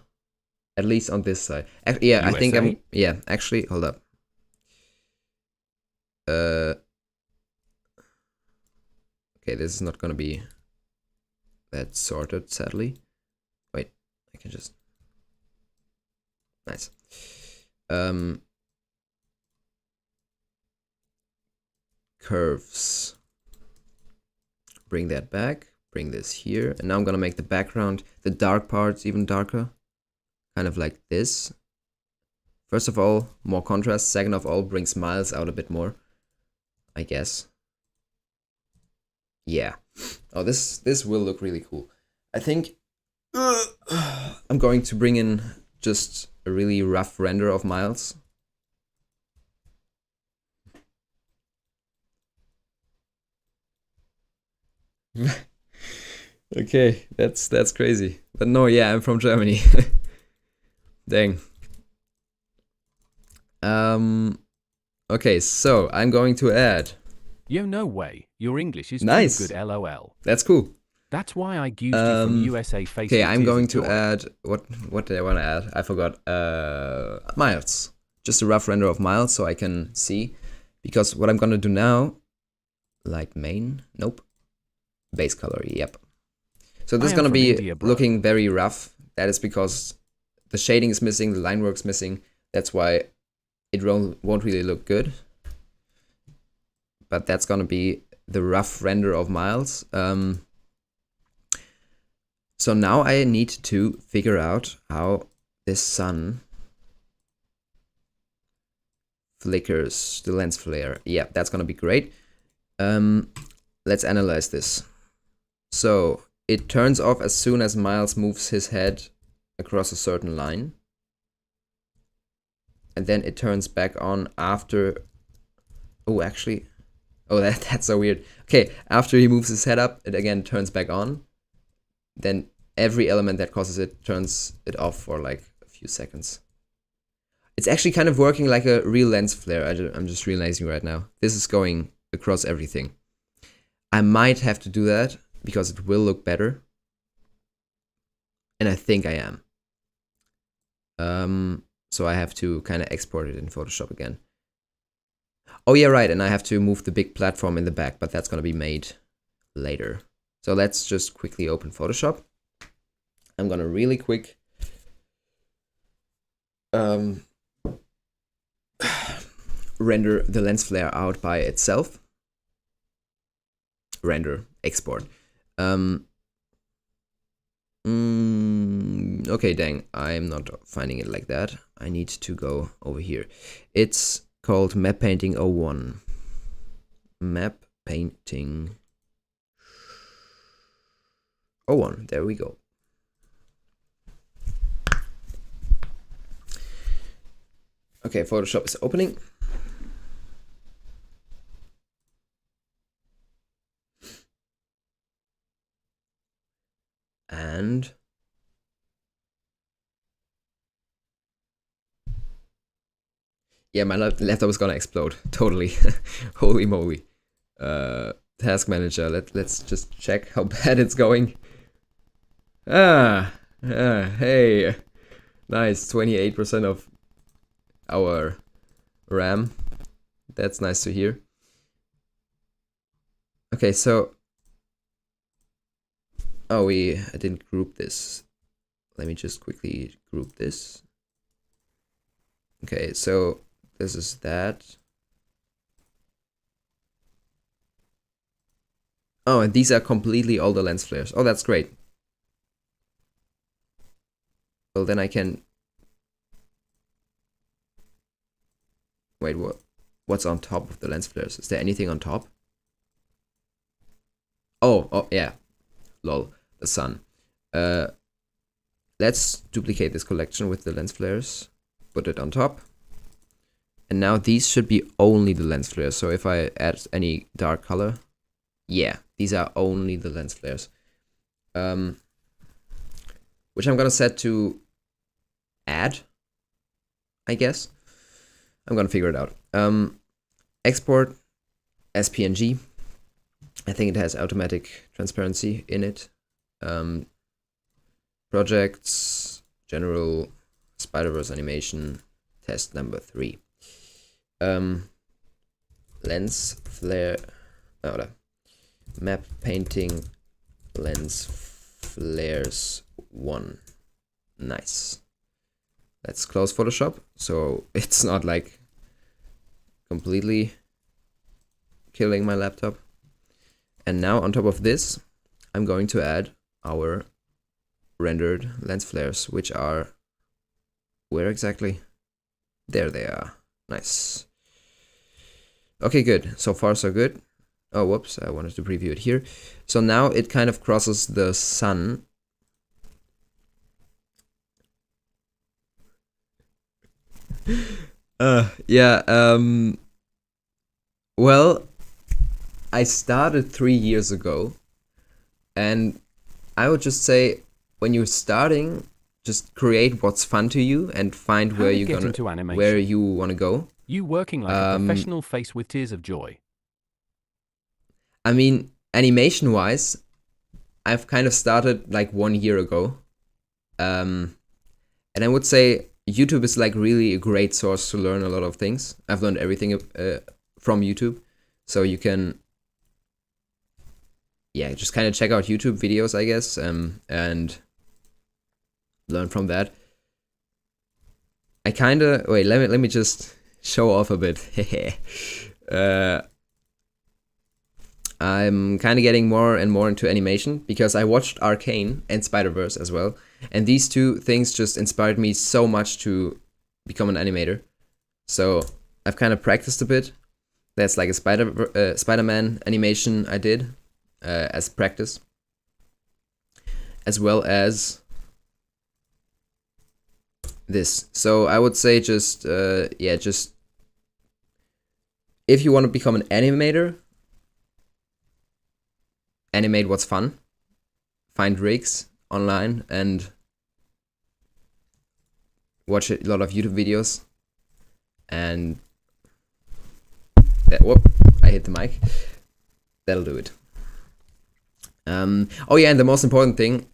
At least on this side. Yeah, I think USA? yeah, actually, hold up. Okay, this is not gonna be that sorted, sadly. Wait, I can just... Nice. Curves. Bring that back. Bring this here. And now I'm gonna make the background, the dark parts, even darker. Kind of like this. First of all, more contrast. Second of all, bring smiles out a bit more, I guess. Yeah. Oh, this will look really cool. I think I'm going to bring in just a really rough render of Miles. Okay, that's crazy. But no, yeah, I'm from Germany. Dang. Okay, so I'm going to add. Yo, no way. Your English is Nice. too good, lol. That's cool. That's why I used you from USA Facebook. Okay, I'm going to joy. add what did I want to add? I forgot. Miles. Just a rough render of Miles so I can see. Because what I'm gonna do now, light main, nope. Base color, yep. So this is gonna be India, looking very rough. That is because the shading is missing, the line work's missing. That's why it won't really look good. But that's gonna be the rough render of Miles. So now I need to figure out how this sun flickers, the lens flare. Yeah, that's gonna be great. Let's analyze this. So it turns off as soon as Miles moves his head across a certain line. And then it turns back on after... Oh, actually... Oh, that's so weird. Okay, after he moves his head up, it again turns back on. Then every element that causes it turns it off for like a few seconds. It's actually kind of working like a real lens flare. I'm just realizing right now. This is going across everything. I might have to do that because it will look better. And I think I am. So I have to kind of export it in Photoshop again. Oh yeah, right, and I have to move the big platform in the back, but that's going to be made later. So let's just quickly open Photoshop. I'm going to really quick render the lens flare out by itself. Render, export. Okay, dang, I'm not finding it like that. I need to go over here. It's called Map Painting 01. Map Painting 01. There we go. Okay, Photoshop is opening. And yeah, my laptop is gonna explode. Totally. Holy moly. Task manager. Let's just check how bad it's going. Hey. Nice. 28% of our RAM. That's nice to hear. Okay, so oh, I didn't group this. Let me just quickly group this. Okay, so this is that. Oh, and these are completely all the lens flares. Oh, that's great. Well, then I can Wait, what's on top of the lens flares? Is there anything on top? Oh yeah. Lol, the sun. Let's duplicate this collection with the lens flares. Put it on top. And now these should be only the lens flares. So if I add any dark color, yeah, these are only the lens flares. Which I'm gonna set to add, I guess. I'm gonna figure it out. Export as PNG. I think it has automatic transparency in it. Projects, general, Spider-Verse animation, test number 3. Lens flare, map painting, lens flares 1. Nice. Let's close Photoshop so it's not like completely killing my laptop. And now on top of this, I'm going to add our rendered lens flares, which are, where exactly? There they are. Nice. Okay, good. So far so good. Oh, whoops, I wanted to preview it here. So now it kind of crosses the sun. Well, I started 3 years ago, and I would just say, when you're starting, just create what's fun to you and find where you want to go. You working like a professional face with tears of joy. I mean, animation-wise, I've kind of started like 1 year ago. And I would say YouTube is like really a great source to learn a lot of things. I've learned everything from YouTube. So you can, yeah, just kind of check out YouTube videos, I guess, and learn from that. I kind of, wait, let me just show off a bit. I'm kind of getting more and more into animation because I watched Arcane and Spider-Verse as well. And these two things just inspired me so much to become an animator. So I've kind of practiced a bit. That's like a Spider-Man animation I did as practice. As well as this. So I would say just, just if you want to become an animator, animate what's fun, find rigs online and watch a lot of YouTube videos. And whoop, I hit the mic. That'll do it. Oh yeah, and the most important thing,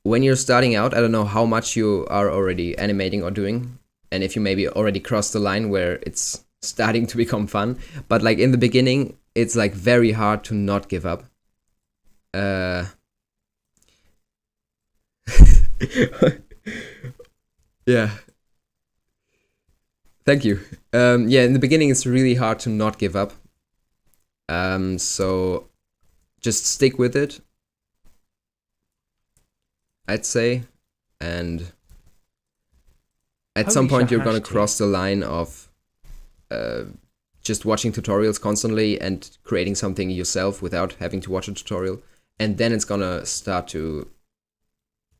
when you're starting out, I don't know how much you are already animating or doing, and if you maybe already crossed the line where it's starting to become fun, but like in the beginning, it's like very hard to not give up. Yeah. Thank you. Yeah, in the beginning, it's really hard to not give up. So just stick with it, I'd say, and at some point you're gonna cross the line of just watching tutorials constantly and creating something yourself without having to watch a tutorial, and then it's gonna start to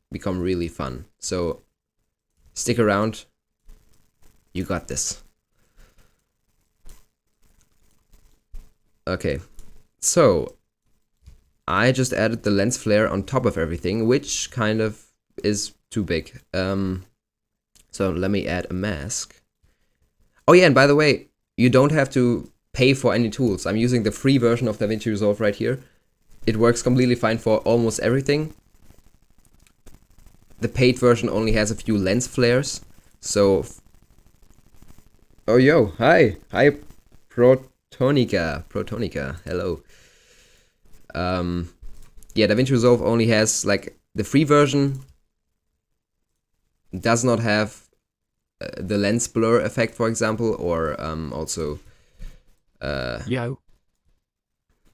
become really fun. So stick around, you got this. Okay, so I just added the lens flare on top of everything, which kind of is too big. So let me add a mask. Oh yeah, and by the way, you don't have to pay for any tools. I'm using the free version of Davinci Resolve right here. It works completely fine for almost everything. The paid version only has a few lens flares. So, oh yo, hi Protonica, hello. Yeah, Davinci Resolve only has like the free version does not have the lens blur effect, for example, or also Yo.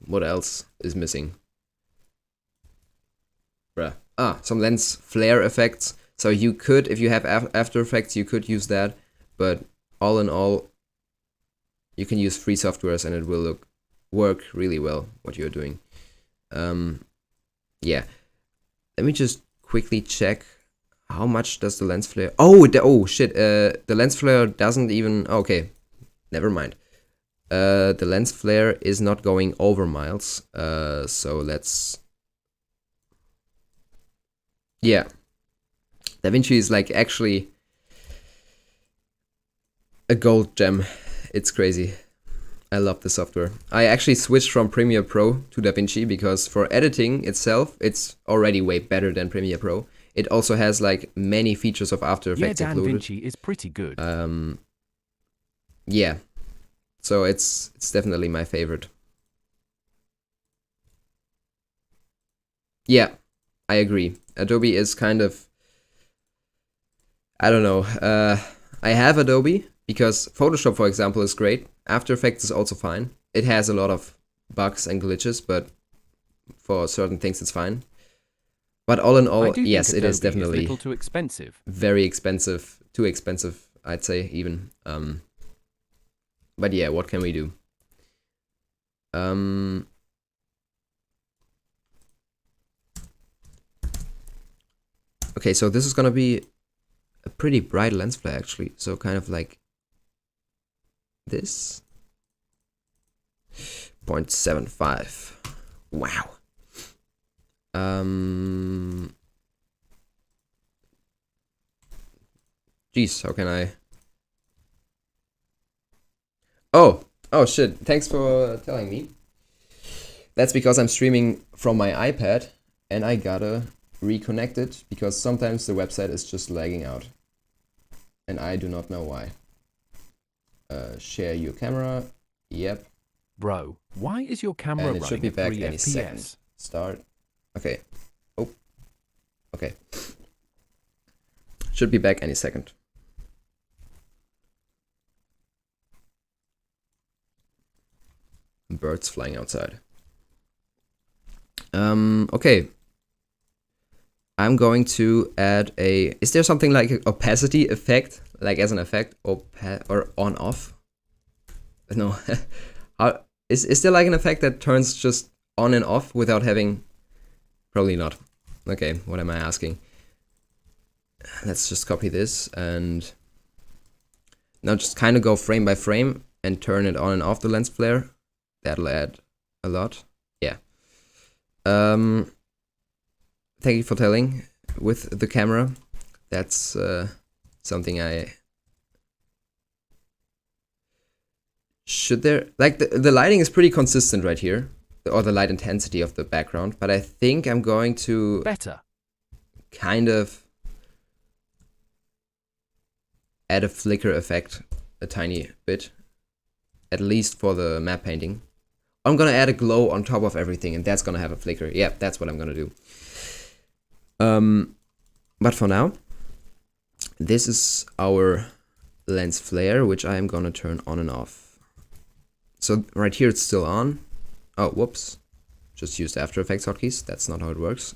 What else is missing? Bruh. Some lens flare effects. So you could, if you have After Effects, you could use that, but all in all, you can use free softwares and it will work really well what you're doing. Yeah, let me just quickly check how much does the lens flare. Oh shit, the lens flare doesn't even, okay, never mind. The lens flare is not going over miles, so let's, yeah, Davinci is like actually a gold gem. It's crazy. I love the software. I actually switched from Premiere Pro to Davinci because for editing itself, it's already way better than Premiere Pro. It also has like many features of After Effects included. Davinci is pretty good. Yeah. So it's definitely my favorite. Yeah, I agree. Adobe is kind of, I don't know. I have Adobe because Photoshop, for example, is great. After Effects is also fine. It has a lot of bugs and glitches, but for certain things it's fine. But all in all, yes, it is definitely a little too expensive. Very expensive, too expensive, I'd say even. But yeah, what can we do? Okay, so this is gonna be a pretty bright lens flare actually. So kind of like this. 0.75. Wow. Jeez, how can I? Oh shit, thanks for telling me. That's because I'm streaming from my iPad and I gotta reconnect it because sometimes the website is just lagging out. And I do not know why. Share your camera. Yep. Bro, why is your camera and it should be back any FPS? second. Start. Okay. Oh. Okay. Should be back any second. Birds flying outside. Okay. I'm going to add a. Is there something like an opacity effect, like as an effect, or on off? No. How is there like an effect that turns just on and off without having? Probably not. Okay, what am I asking? Let's just copy this and now just kind of go frame by frame and turn it on and off the lens flare. That'll add a lot. Yeah. Thank you for telling with the camera. That's something I should there like the lighting is pretty consistent right here, or the light intensity of the background, but I think I'm going to better kind of add a flicker effect a tiny bit, at least for the map painting. I'm gonna add a glow on top of everything and that's gonna have a flicker. Yeah, that's what I'm gonna do. But for now, this is our lens flare, which I am gonna turn on and off. So right here it's still on. Oh, whoops. Just used After Effects hotkeys. That's not how it works.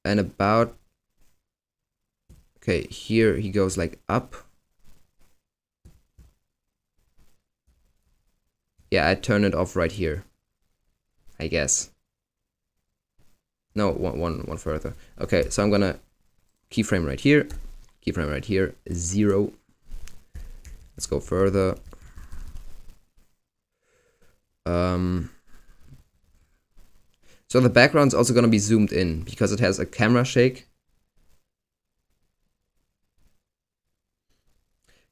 And about... Okay, here he goes like up. Yeah, I turn it off right here, I guess. No, one further. Okay, so I'm gonna keyframe right here, 0. Let's go further. So the background's also gonna be zoomed in because it has a camera shake.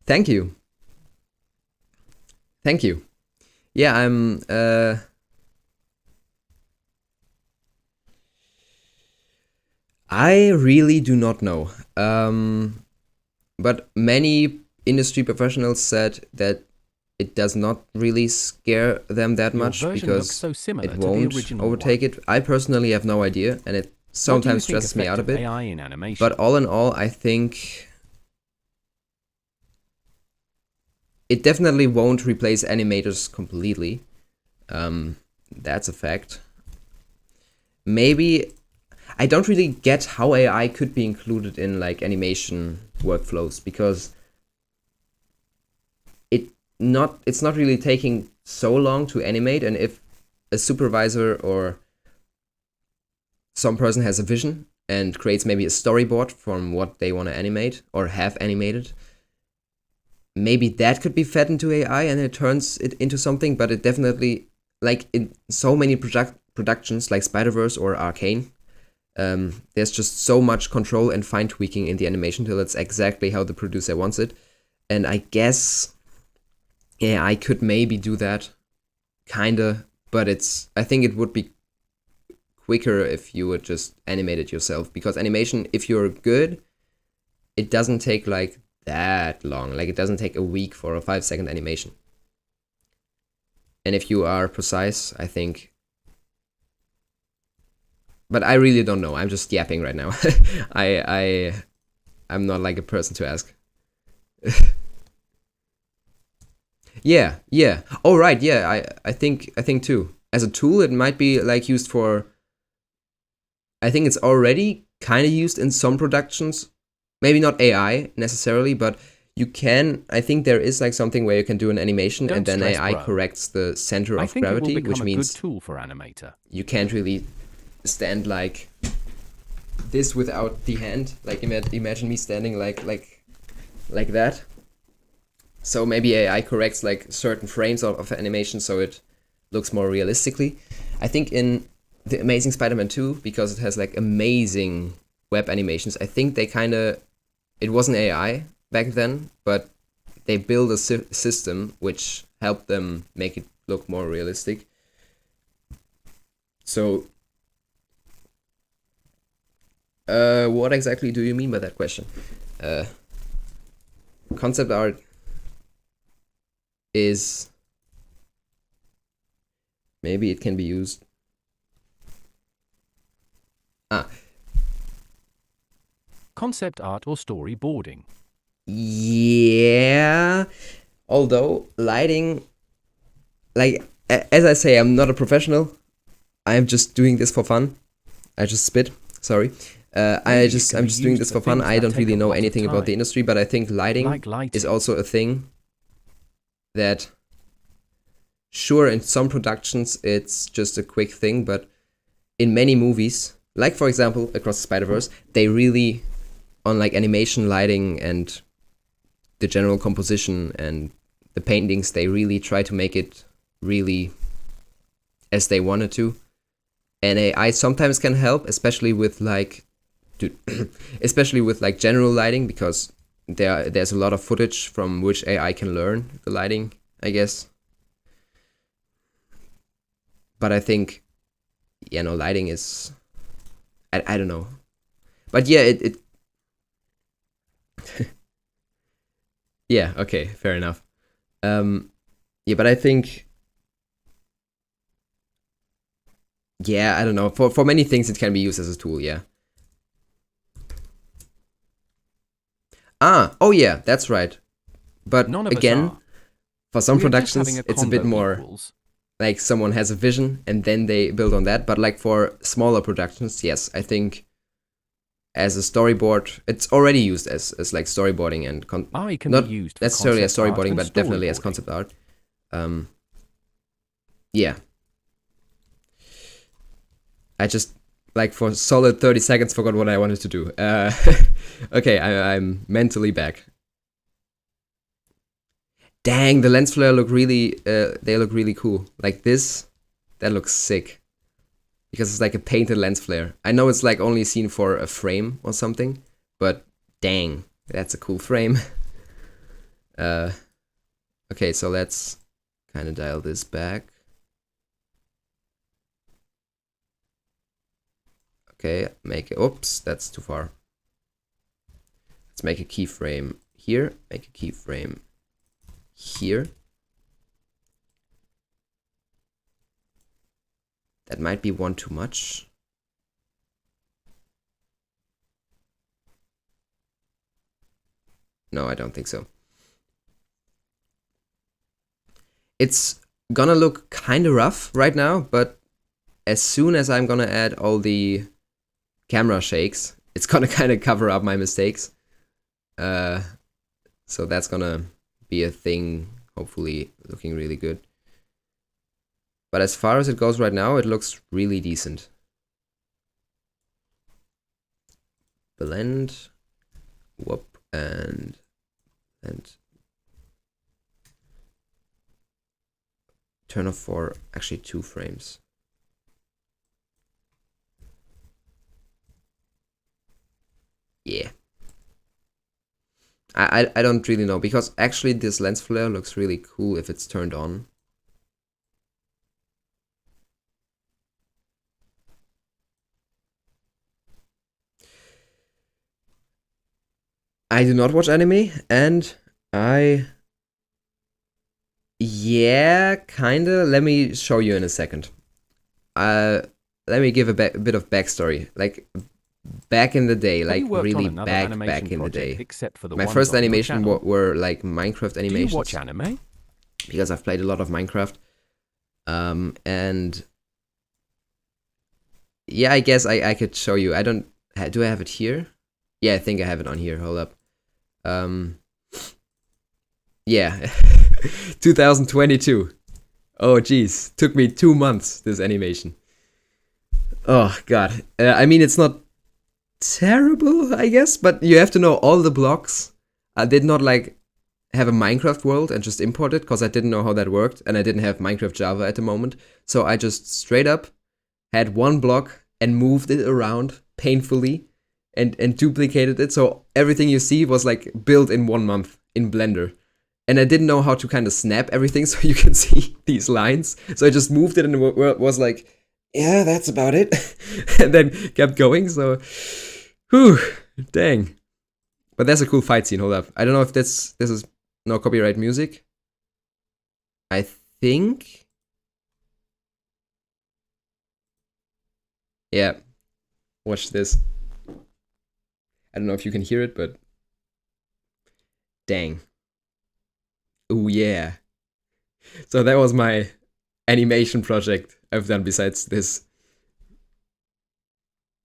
Thank you. Thank you. Yeah, I'm I really do not know. But many industry professionals said that it does not really scare them that much because so it won't overtake it. I personally have no idea, and it sometimes stresses me out a bit. AI in animation? But all in all, I think it definitely won't replace animators completely. That's a fact. Maybe I don't really get how AI could be included in like animation workflows, because it's not really taking so long to animate, and if a supervisor or some person has a vision and creates maybe a storyboard from what they want to animate or have animated, maybe that could be fed into AI and it turns it into something. But it definitely, like in so many productions like Spider-Verse or Arcane, there's just so much control and fine tweaking in the animation till it's exactly how the producer wants it. And I guess, yeah, I could maybe do that, kinda, but I think it would be quicker if you would just animate it yourself, because animation, if you're good, it doesn't take like that long. Like, it doesn't take a week for a 5-second animation. And if you are precise, I think. But I really don't know. I'm just yapping right now. I'm not like a person to ask. Yeah. Oh right, yeah. I think too. As a tool, it might be like used for. I think it's already kind of used in some productions. Maybe not AI necessarily, but you can. I think there is like something where you can do an animation and then AI corrects the center of gravity, which means a good tool for animator. You can't really stand like this without the hand. Like imagine me standing like that. So maybe AI corrects like certain frames of animation so it looks more realistically. I think in The Amazing Spider-Man 2, because it has like amazing web animations, I think they it wasn't AI back then, but they built a system which helped them make it look more realistic. So, what exactly do you mean by that question? Concept art is, maybe it can be used. Concept art or storyboarding. Yeah, although lighting, like as I say, I'm not a professional. I'm just doing this for fun. I just spit. Sorry. I'm just doing this for fun. I don't really know anything about the industry, but I think lighting is also a thing that, sure, in some productions it's just a quick thing, but in many movies, like for example Across the Spider-Verse, they really, on like animation, lighting, and the general composition and the paintings, they really try to make it really as they wanted to. And AI sometimes can help, especially with like general lighting, because there's a lot of footage from which AI can learn the lighting, I guess. But I think, lighting is, I don't know. But yeah, it yeah, okay, fair enough. Yeah, but I think, yeah, I don't know. For many things, it can be used as a tool, yeah. Oh yeah, that's right. But again, for some productions, it's a bit more like someone has a vision and then they build on that. But like for smaller productions, yes, I think as a storyboard, it's already used as like storyboarding and not be used necessarily as storyboarding, but definitely as concept art. Yeah. I just, like, for solid 30 seconds forgot what I wanted to do. Okay, I'm mentally back. Dang, the lens flare look really, they look really cool. Like this, that looks sick. Because it's like a painted lens flare. I know it's like only seen for a frame or something, but dang, that's a cool frame. Okay, so let's kind of dial this back. Okay, make it, oops, that's too far. Let's make a keyframe here, make a keyframe here. That might be one too much. No, I don't think so. It's gonna look kind of rough right now, but as soon as I'm gonna add all the camera shakes, it's gonna kind of cover up my mistakes. So that's gonna be a thing, hopefully looking really good. But as far as it goes right now, it looks really decent. Blend, whoop, and turn off for actually 2 frames. Yeah. I don't really know, because actually this lens flare looks really cool if it's turned on. I do not watch anime, and yeah, kinda. Let me show you in a second. Let me give a bit of backstory. Like, back in the day, like really back in the day. Except for the my first animation were like Minecraft animations. Do you watch anime? Because I've played a lot of Minecraft. And yeah, I guess I could show you. I don't. Do I have it here? Yeah, I think I have it on here. Hold up. Yeah. 2022. Oh geez, took me 2 months, this animation. Oh god. I mean, it's not terrible, I guess, but you have to know all the blocks. I did not like have a Minecraft world and just import it, because I didn't know how that worked, and I didn't have Minecraft Java at the moment. So I just straight up had one block and moved it around painfully and duplicated it. So everything you see was like built in 1 month in Blender. And I didn't know how to kind of snap everything so you can see these lines. So I just moved it and it was like, yeah, that's about it. And then kept going. So, whew, dang. But that's a cool fight scene. Hold up. I don't know if this is no copyright music. I think. Yeah. Watch this. I don't know if you can hear it, but dang. Oh yeah. So that was my animation project I've done besides this.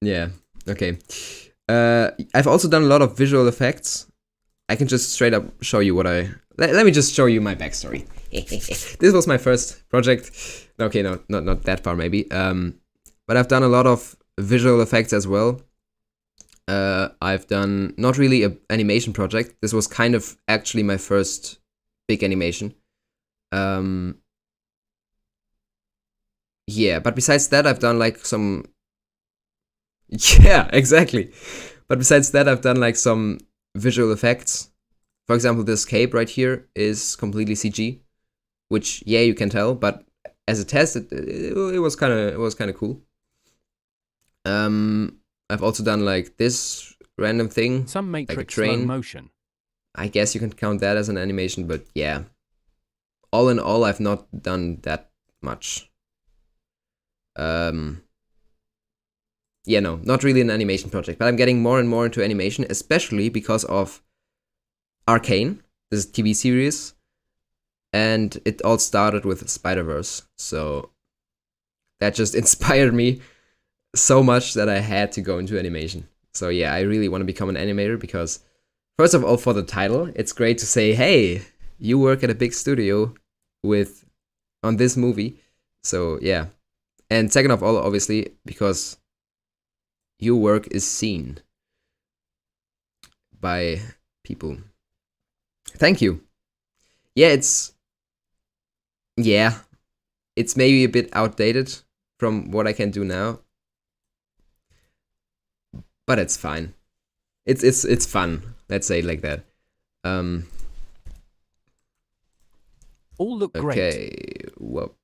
Yeah, okay. I've also done a lot of visual effects. I can just straight up show you what let me just show you my backstory. This was my first project. Okay, no, not that far maybe. But I've done a lot of visual effects as well. I've done not really an animation project. This was kind of actually my first big animation. Yeah, but besides that, I've done like some. Yeah, exactly. But besides that, I've done like some visual effects. For example, this cape right here is completely CG, which yeah, you can tell. But as a test, it was kind of cool. I've also done like this random thing, some matrix like a train. Slow motion. I guess you can count that as an animation, but yeah. All in all, I've not done that much. Yeah, no, not really an animation project, but I'm getting more and more into animation, especially because of Arcane, this TV series, and it all started with Spider-Verse, so that just inspired me so much that I had to go into animation. So yeah, I really want to become an animator because, first of all, for the title, it's great to say, hey, you work at a big studio on this movie, so yeah. And second of all, obviously, because your work is seen by people. Thank you. Yeah, it's maybe a bit outdated from what I can do now, but it's fine. It's fun. Let's say it like that. All look great. Okay, whoop.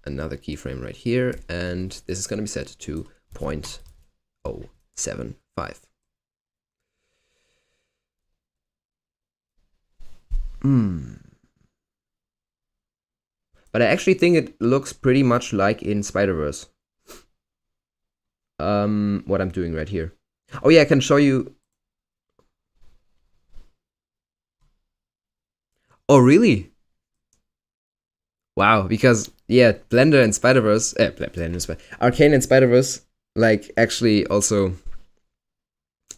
Another keyframe right here, and this is going to be set to 0.075. But I actually think it looks pretty much like in Spider-Verse. What I'm doing right here. Oh yeah, I can show you. Oh really? Wow, because yeah, Blender and Spider-Verse, Arcane and Spider-Verse, like actually also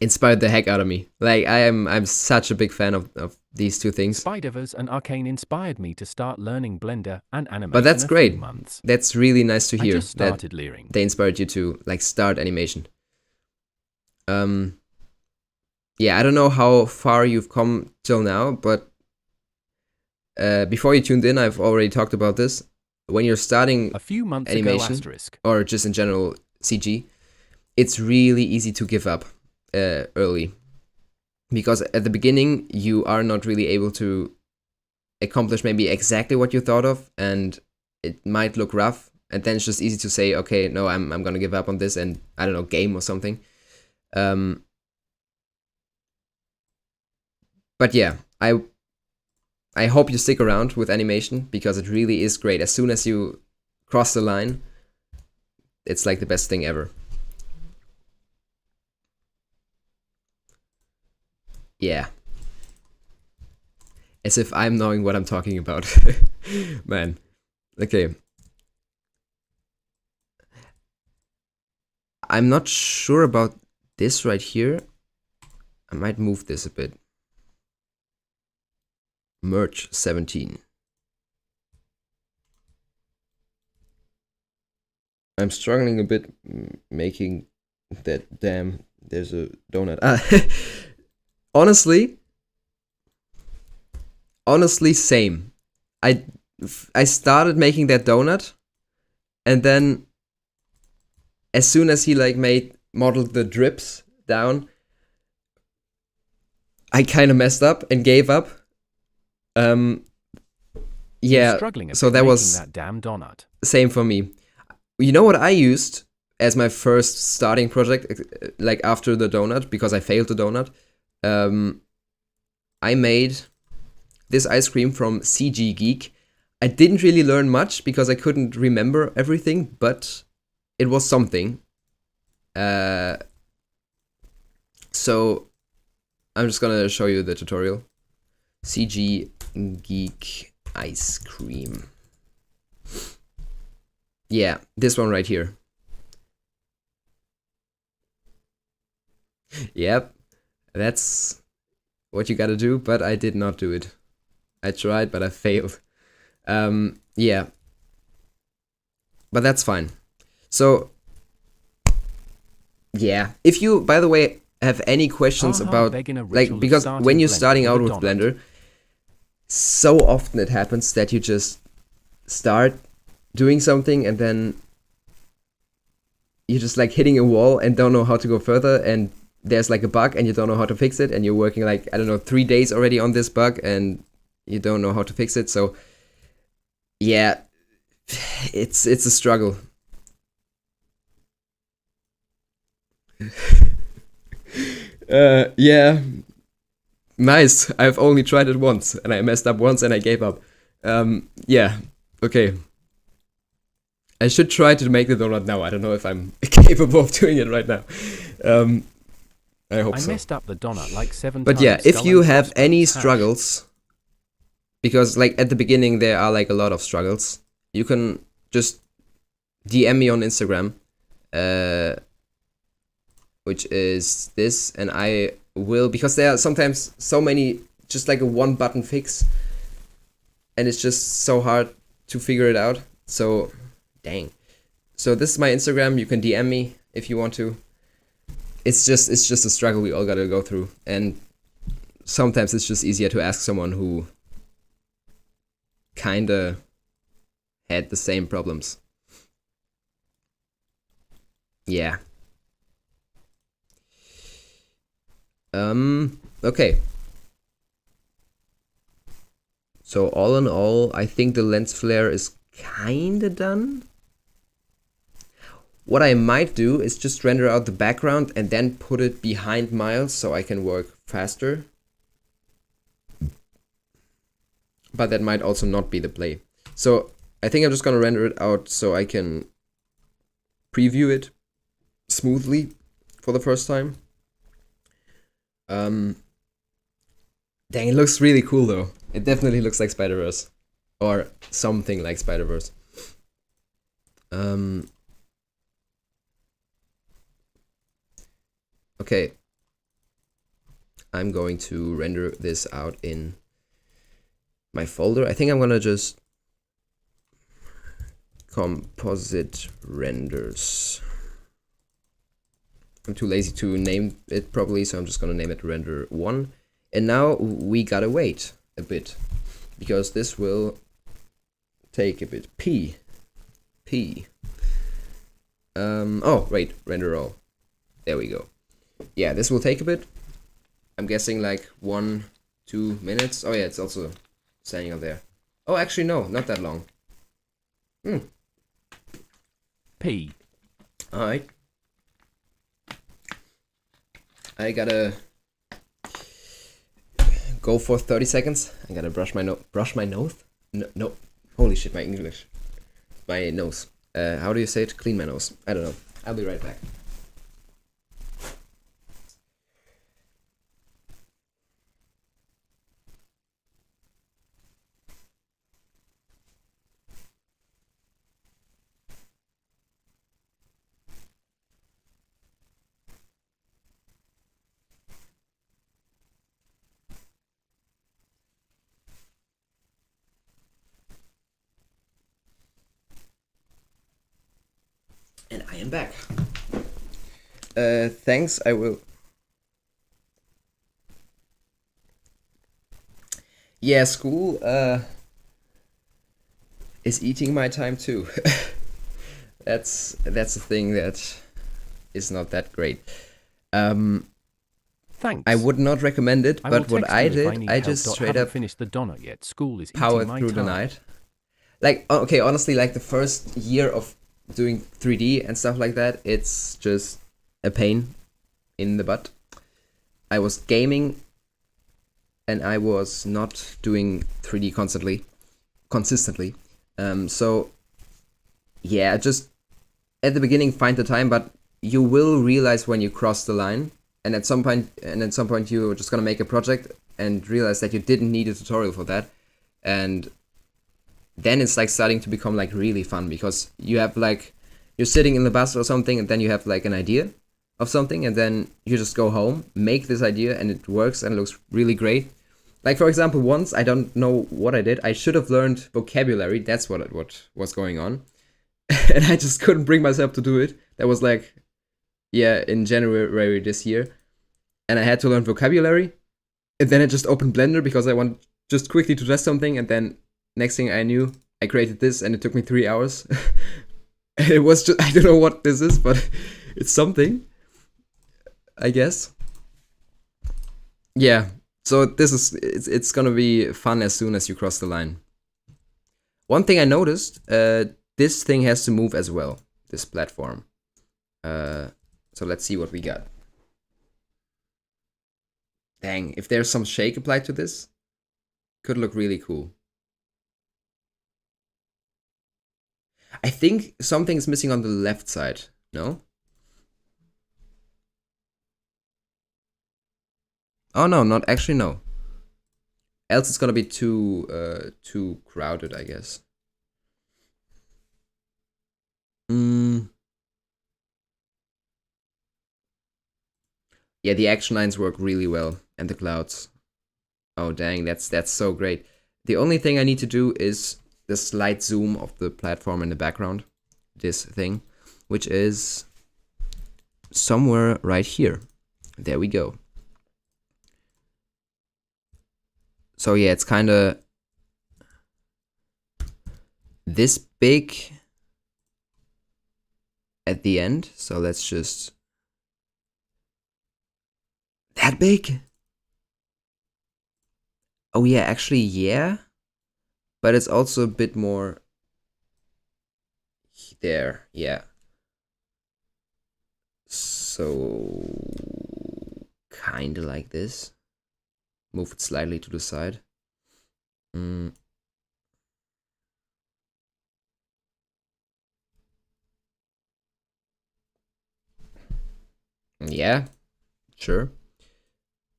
inspired the heck out of me. Like I'm such a big fan of these two things. Spider-Verse and Arcane inspired me to start learning Blender and animation. But that's in a great. few months. That's really nice to hear. I just started learning. They inspired you to like start animation. Yeah, I don't know how far you've come till now, but before you tuned in, I've already talked about this. When you're starting a few months animation, ago, or just in general CG, it's really easy to give up early. Because at the beginning, you are not really able to accomplish maybe exactly what you thought of, and it might look rough, and then it's just easy to say, okay, no, I'm gonna give up on this and, I don't know, game or something. But yeah, I hope you stick around with animation, because it really is great. As soon as you cross the line, it's like the best thing ever. Yeah. As if I'm knowing what I'm talking about. Man. Okay. I'm not sure about this right here. I might move this a bit. Merge 17. I'm struggling a bit making that. Damn, there's a donut. Honestly, same. I started making that donut, and then as soon as he like modeled the drips down, I kind of messed up and gave up. Yeah, so that was that damn donut. Same for me. You know what I used as my first starting project, like after the donut, because I failed the donut? I made this ice cream from CG Geek. I didn't really learn much because I couldn't remember everything, but it was something. So I'm just gonna show you the tutorial. CG Geek ice cream. Yeah, this one right here. Yep, that's what you gotta do, but I did not do it. I tried, but I failed. Yeah. But that's fine. So, yeah. If you, by the way, have any questions about, like, because when you're starting out with Blender, so often it happens that you just start doing something and then you're just like hitting a wall and don't know how to go further, and there's like a bug and you don't know how to fix it, and you're working like, I don't know, 3 days already on this bug and you don't know how to fix it. So yeah, it's a struggle. Yeah, nice. I've only tried it once and I messed up once and I gave up. Yeah, okay. I should try to make the donut now. I don't know if I'm capable of doing it right now. I hope so. I messed up the donut like 7 times. But yeah, if you have any struggles, because like at the beginning there are like a lot of struggles, you can just DM me on Instagram, which is this, and I will, because there are sometimes so many, just like a one button fix, and it's just so hard to figure it out. So dang. So this is my Instagram. You can DM me if you want to. It's just a struggle we all gotta go through, and sometimes it's just easier to ask someone who kinda had the same problems. Yeah. Okay. So all in all, I think the lens flare is kinda done. What I might do is just render out the background and then put it behind Miles so I can work faster. But that might also not be the play. So I think I'm just gonna render it out so I can preview it smoothly for the first time. Dang, it looks really cool though. It definitely looks like Spider-Verse. Or something like Spider-Verse. Okay. I'm going to render this out in my folder. I think I'm gonna just composite renders. I'm too lazy to name it properly, so I'm just gonna name it render 1. And now we gotta wait a bit, because this will take a bit. P. Oh, wait, render all. There we go. Yeah, this will take a bit. I'm guessing like 1-2 minutes. Oh yeah, it's also standing up there. Oh, actually no, not that long. P. Alright. I gotta go for 30 seconds. I gotta brush my nose. No. Holy shit, my English. My nose. How do you say it? Clean my nose. I don't know. I'll be right back. And I am back. Thanks, I will. Yeah, school is eating my time too. That's a thing that is not that great. Thanks. I would not recommend it, I will but what text I you if did, need I help. just straight Haven't up finished the donut yet. School is powered eating my through the time. night. Like, okay, honestly, like the first year of doing 3D and stuff like that, it's just a pain in the butt. I was gaming and I was not doing 3D consistently. So yeah, just at the beginning find the time, but you will realize when you cross the line, and at some point you're just gonna make a project and realize that you didn't need a tutorial for that, and then it's like starting to become like really fun, because you have like, you're sitting in the bus or something, and then you have like an idea of something, and then you just go home, make this idea, and it works and looks really great. Like, for example, once, I don't know what I did, I should have learned vocabulary, that's what was going on. And I just couldn't bring myself to do it. That was like, yeah, in January this year. And I had to learn vocabulary. And then I just opened Blender because I want just quickly to test something. And then next thing I knew, I created this and it took me 3 hours. It was just, I don't know what this is, but it's something, I guess. Yeah, so it's gonna be fun as soon as you cross the line. One thing I noticed, this thing has to move as well, this platform. So let's see what we got. Dang, if there's some shake applied to this, could look really cool. I think something's missing on the left side, no? Oh no, not actually, no. Else it's gonna be too crowded, I guess. Yeah, the action lines work really well, and the clouds. Oh dang, that's so great. The only thing I need to do is the slight zoom of the platform in the background, this thing, which is somewhere right here. There we go. So yeah, it's kind of this big at the end. So let's just, that big? Oh yeah, actually, yeah. But it's also a bit more there, yeah. So kind of like this. Move it slightly to the side. Yeah, sure.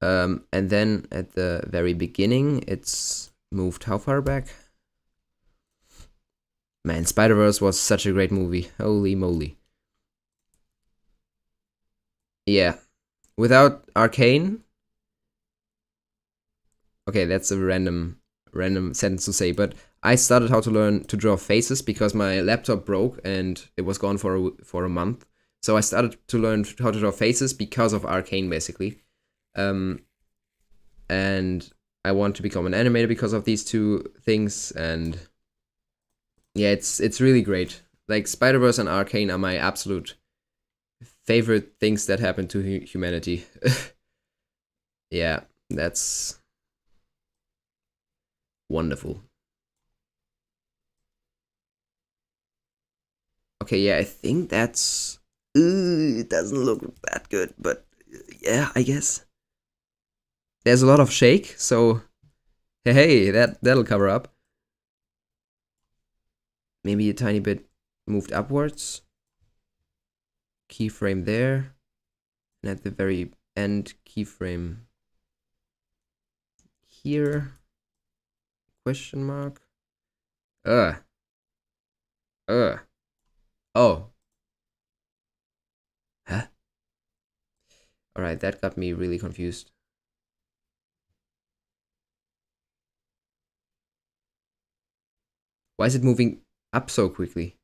And then at the very beginning, it's moved how far back? Man, Spider-Verse was such a great movie. Holy moly. Yeah. Without Arcane, Okay, that's a random sentence to say, but I started how to learn to draw faces because my laptop broke and it was gone for a month. So I started to learn how to draw faces because of Arcane, basically. And I want to become an animator because of these two things. And yeah, it's really great. Like Spider-Verse and Arcane are my absolute favorite things that happen to humanity. Yeah, that's wonderful. Okay, yeah, I think that's... it doesn't look that good, but yeah, I guess. There's a lot of shake, so hey, that'll cover up. Maybe a tiny bit moved upwards. Keyframe there. And at the very end, keyframe here. Question mark. Oh. Huh? Alright, that got me really confused. Why is it moving up so quickly?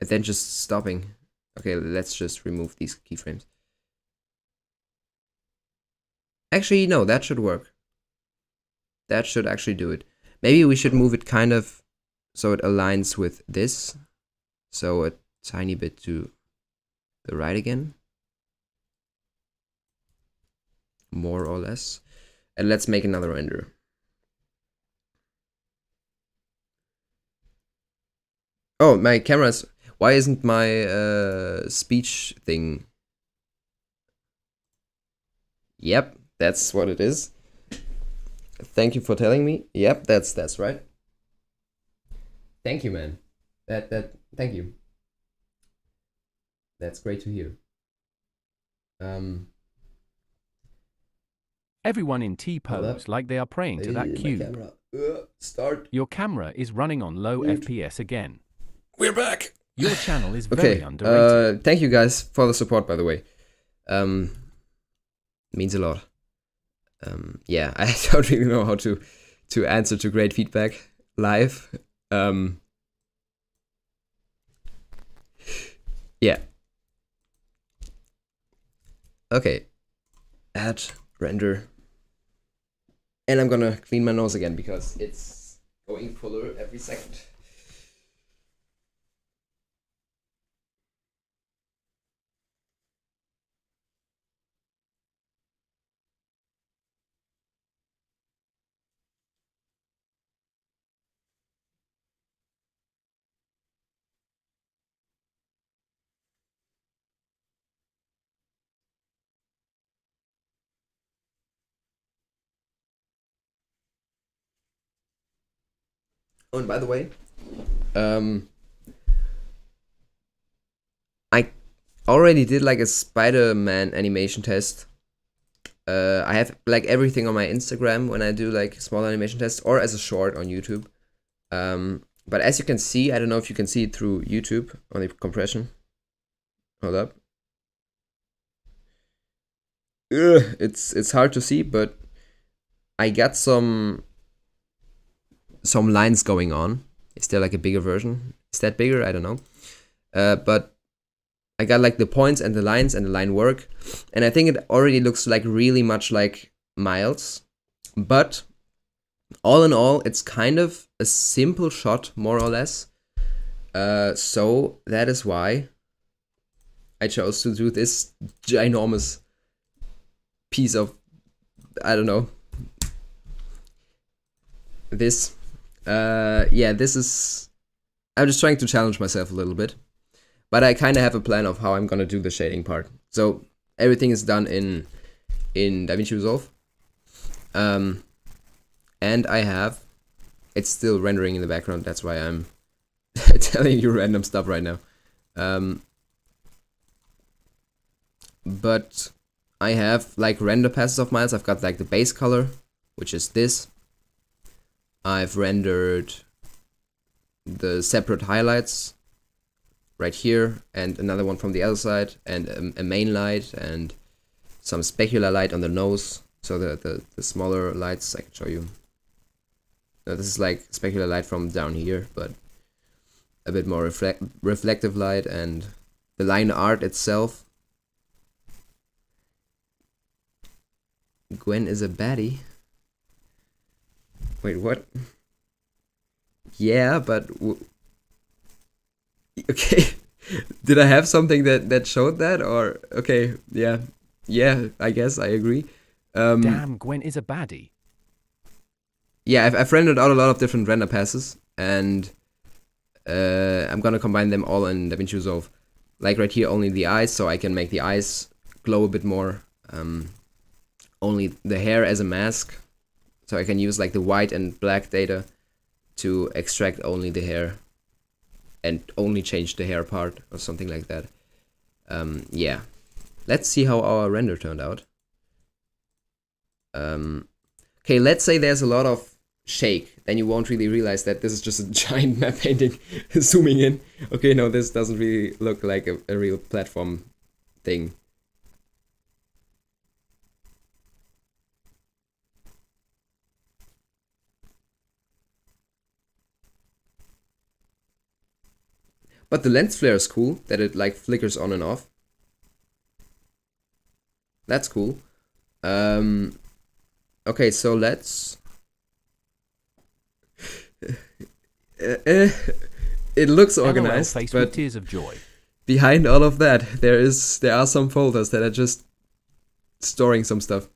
And then just stopping. Okay, let's just remove these keyframes. Actually, no, that should work. That should actually do it. Maybe we should move it kind of so it aligns with this. So a tiny bit to the right again. More or less. And let's make another render. Oh, my camera's... Why isn't my speech thing? Yep, that's what it is. Thank you for telling me. Yep, that's right. Thank you, man. Thank you. That's great to hear. Everyone in T pose like they are praying to that cube. Camera. Start. Your camera is running on low Weird. FPS again. We're back. Your channel is very Okay. underrated. Thank you guys for the support, by the way. Means a lot. Yeah, I don't really know how to answer to great feedback live. Yeah. Okay. Add render. And I'm gonna clean my nose again because it's going fuller every second. Oh, and by the way, I already did like a Spider-Man animation test. I have like everything on my Instagram when I do like small animation tests or as a short on YouTube. But as you can see, I don't know if you can see it through YouTube on the compression. Hold up. It's hard to see, but I got some lines going on. Is there like a bigger version? Is that bigger? I don't know. But I got like the points and the lines and the line work. And I think it already looks like really much like Miles. But all in all, it's kind of a simple shot, more or less. So that is why I chose to do this ginormous piece of, I don't know, this. Yeah, this is... I'm just trying to challenge myself a little bit. But I kind of have a plan of how I'm gonna do the shading part. So everything is done in Davinci Resolve. And I have... It's still rendering in the background, that's why I'm telling you random stuff right now. But I have like render passes of Miles. I've got like the base color, which is this. I've rendered the separate highlights right here, and another one from the other side, and a main light, and some specular light on the nose, So the smaller lights I can show you. This is like specular light from down here, but a bit more reflective light, and the line art itself. Gwen is a baddie. Wait, what? Yeah, but okay. Did I have something that showed that, or okay? Yeah. I guess I agree. Damn, Gwen is a baddie. Yeah, I've rendered out a lot of different render passes, and I'm gonna combine them all in Davinci Resolve. Like right here, only the eyes, so I can make the eyes glow a bit more. Only the hair as a mask, so I can use like the white and black data to extract only the hair and only change the hair part or something like that. Yeah, let's see how our render turned out. Okay, let's say there's a lot of shake, then you won't really realize that this is just a giant map painting zooming in. Okay, no, this doesn't really look like a real platform thing. But the lens flare is cool, that it like flickers on and off. That's cool. Okay, so let's... it looks organized, LOL face but with tears of joy. behind all of that, there are some folders that are just storing some stuff.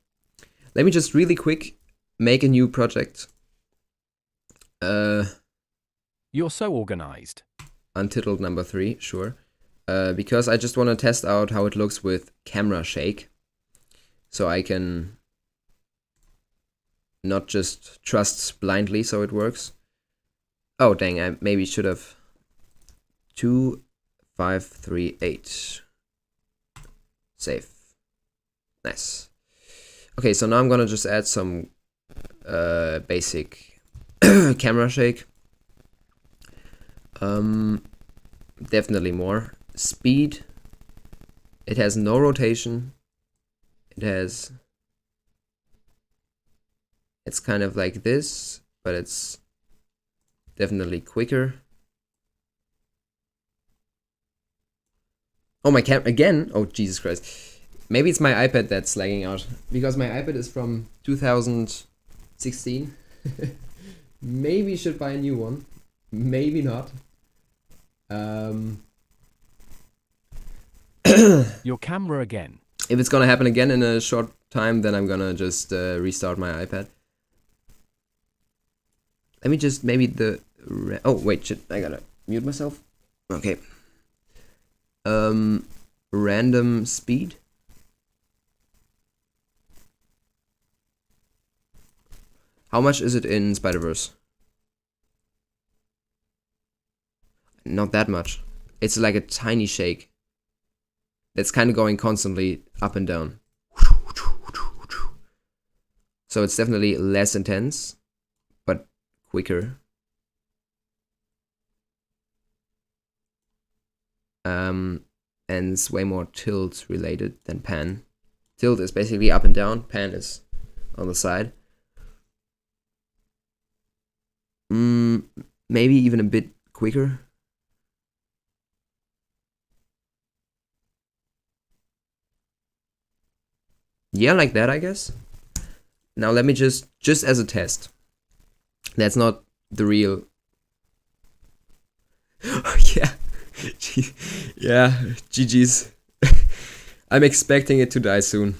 Let me just really quick make a new project. You're so organized. Untitled number 3, sure. Because I just want to test out how it looks with camera shake. So I can not just trust blindly so it works. Oh dang, I maybe should have 2, 5, 3, 8. Save. Nice. Okay, so now I'm gonna just add some basic camera shake. Definitely more. Speed. It has no rotation. It's kind of like this, but it's definitely quicker. Oh, my camera again? Oh, Jesus Christ. Maybe it's my iPad that's lagging out, because my iPad is from 2016. Maybe should buy a new one. Maybe not. Your camera again. If it's gonna happen again in a short time, then I'm gonna just restart my iPad. Let me just maybe oh wait, shit, I gotta mute myself. Okay. Random speed. How much is it in Spider-Verse? Not that much. It's like a tiny shake. It's kind of going constantly up and down. So it's definitely less intense, but quicker. And it's way more tilt related than pan. Tilt is basically up and down, pan is on the side. Maybe even a bit quicker. Yeah, like that, I guess. Now let me just as a test. That's not the real... yeah. Yeah, GG's. I'm expecting it to die soon.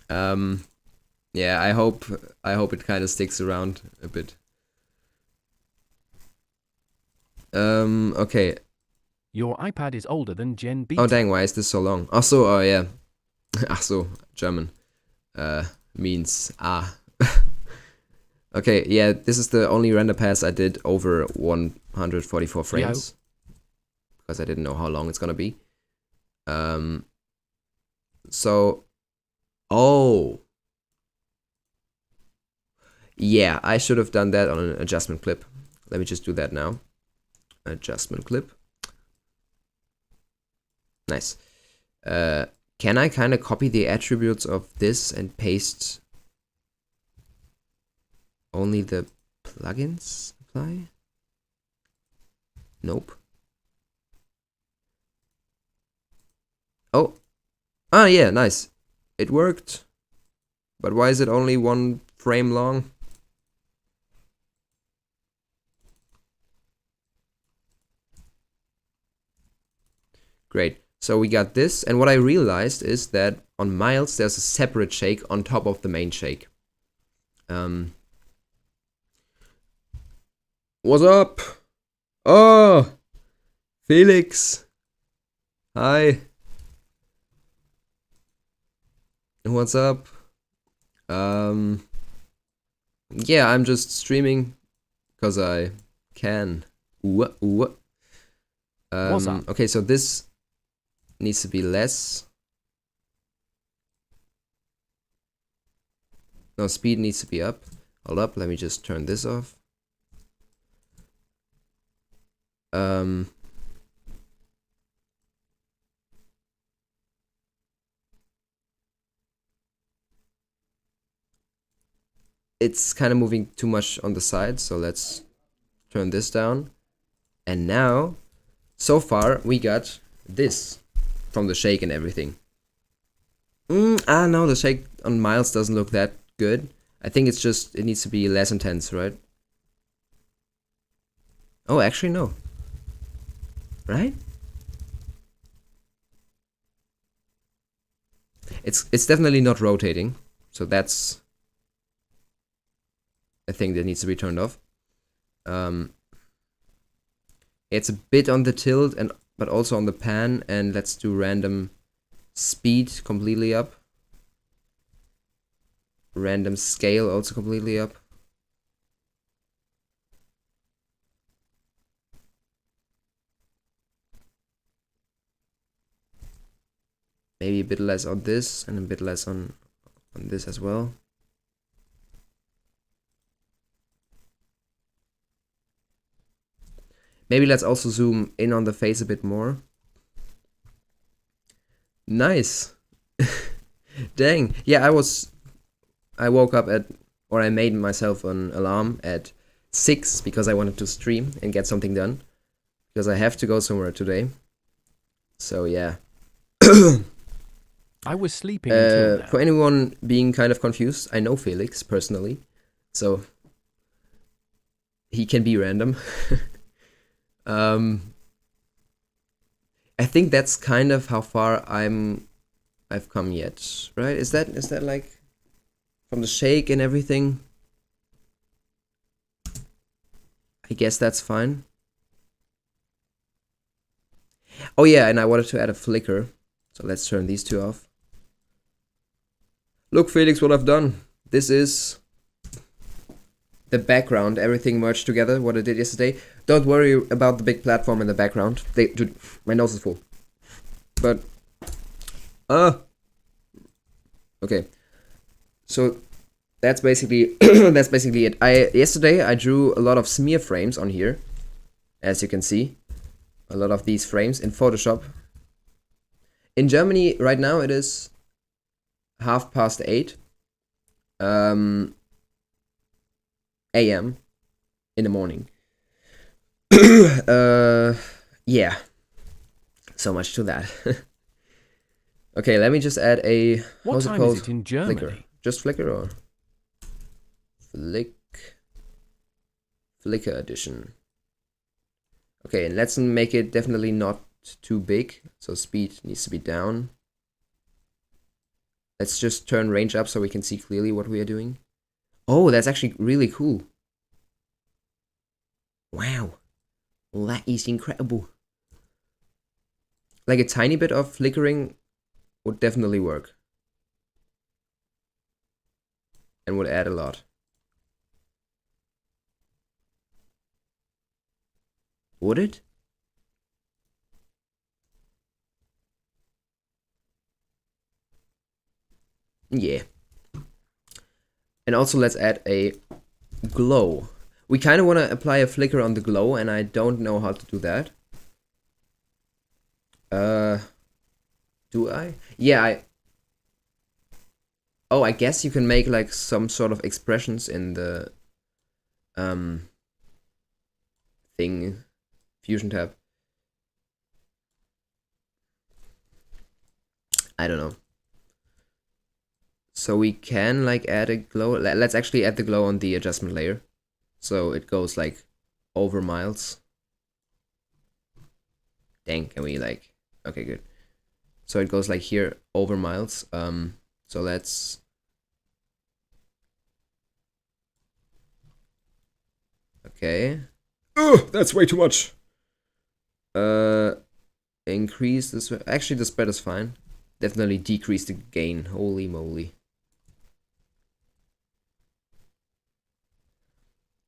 Yeah, I hope it kind of sticks around a bit. Okay. Your iPad is older than Gen B. Oh dang, why is this so long? Ach so, oh yeah. Ach so, German. Means ah. Okay, yeah, this is the only render pass I did over 144 frames. Because I didn't know how long it's gonna be. So, oh. Yeah, I should have done that on an adjustment clip. Let me just do that now. Adjustment clip. Nice. Can I kind of copy the attributes of this and paste only the plugins apply? Nope. Oh. Ah, yeah, nice. It worked. But why is it only 1 frame long? Great. So we got this, and what I realized is that on Miles there's a separate shake on top of the main shake. What's up? Oh, Felix. Hi. What's up? Yeah, I'm just streaming because I can. What's up? Okay, so this needs to be less. No, speed needs to be up. Hold up, let me just turn this off. It's kind of moving too much on the side, so let's turn this down. And now, so far, we got this from the shake and everything. No, the shake on Miles doesn't look that good. I think it's just, it needs to be less intense, right? Oh, actually, no. Right? It's definitely not rotating, so that's a thing that needs to be turned off. It's a bit on the tilt but also on the pan, and let's do random speed completely up. Random scale also completely up. Maybe a bit less on this and a bit less on this as well. Maybe let's also zoom in on the face a bit more. Nice. Dang. Yeah, I woke up I made myself an alarm at 6 because I wanted to stream and get something done. Because I have to go somewhere today. So yeah. I was sleeping until now. For anyone being kind of confused, I know Felix personally. So he can be random. I think that's kind of how far I've come yet, right? Is that like from the shake and everything? I guess that's fine. Oh yeah, and I wanted to add a flicker, so let's turn these two off. Look, Felix, what I've done. This is the background, everything merged together, what I did yesterday. Don't worry about the big platform in the background. Dude, my nose is full. But, okay. So that's basically it. Yesterday I drew a lot of smear frames on here, as you can see, a lot of these frames in Photoshop. In Germany right now it is 8:30 a.m. in the morning. Yeah. So much to that. Okay, let me just add a... What time is it in Germany? Flicker. Just flicker or... Flicker edition. Okay, and let's make it definitely not too big. So speed needs to be down. Let's just turn range up so we can see clearly what we are doing. Oh, that's actually really cool. Wow. That is incredible. Like a tiny bit of flickering would definitely work. And would add a lot. Would it? Yeah. And also let's add a glow. We kind of want to apply a flicker on the glow, and I don't know how to do that. Do I? Yeah, Oh, I guess you can make like some sort of expressions in the thing Fusion tab. I don't know. So we can like add a glow. Let's actually add the glow on the adjustment layer. So it goes like over miles. Dang, can we like, okay, good. So it goes like here over miles. So let's, okay. Oh, that's way too much. Increase this. Actually, the spread is fine. Definitely decrease the gain. Holy moly.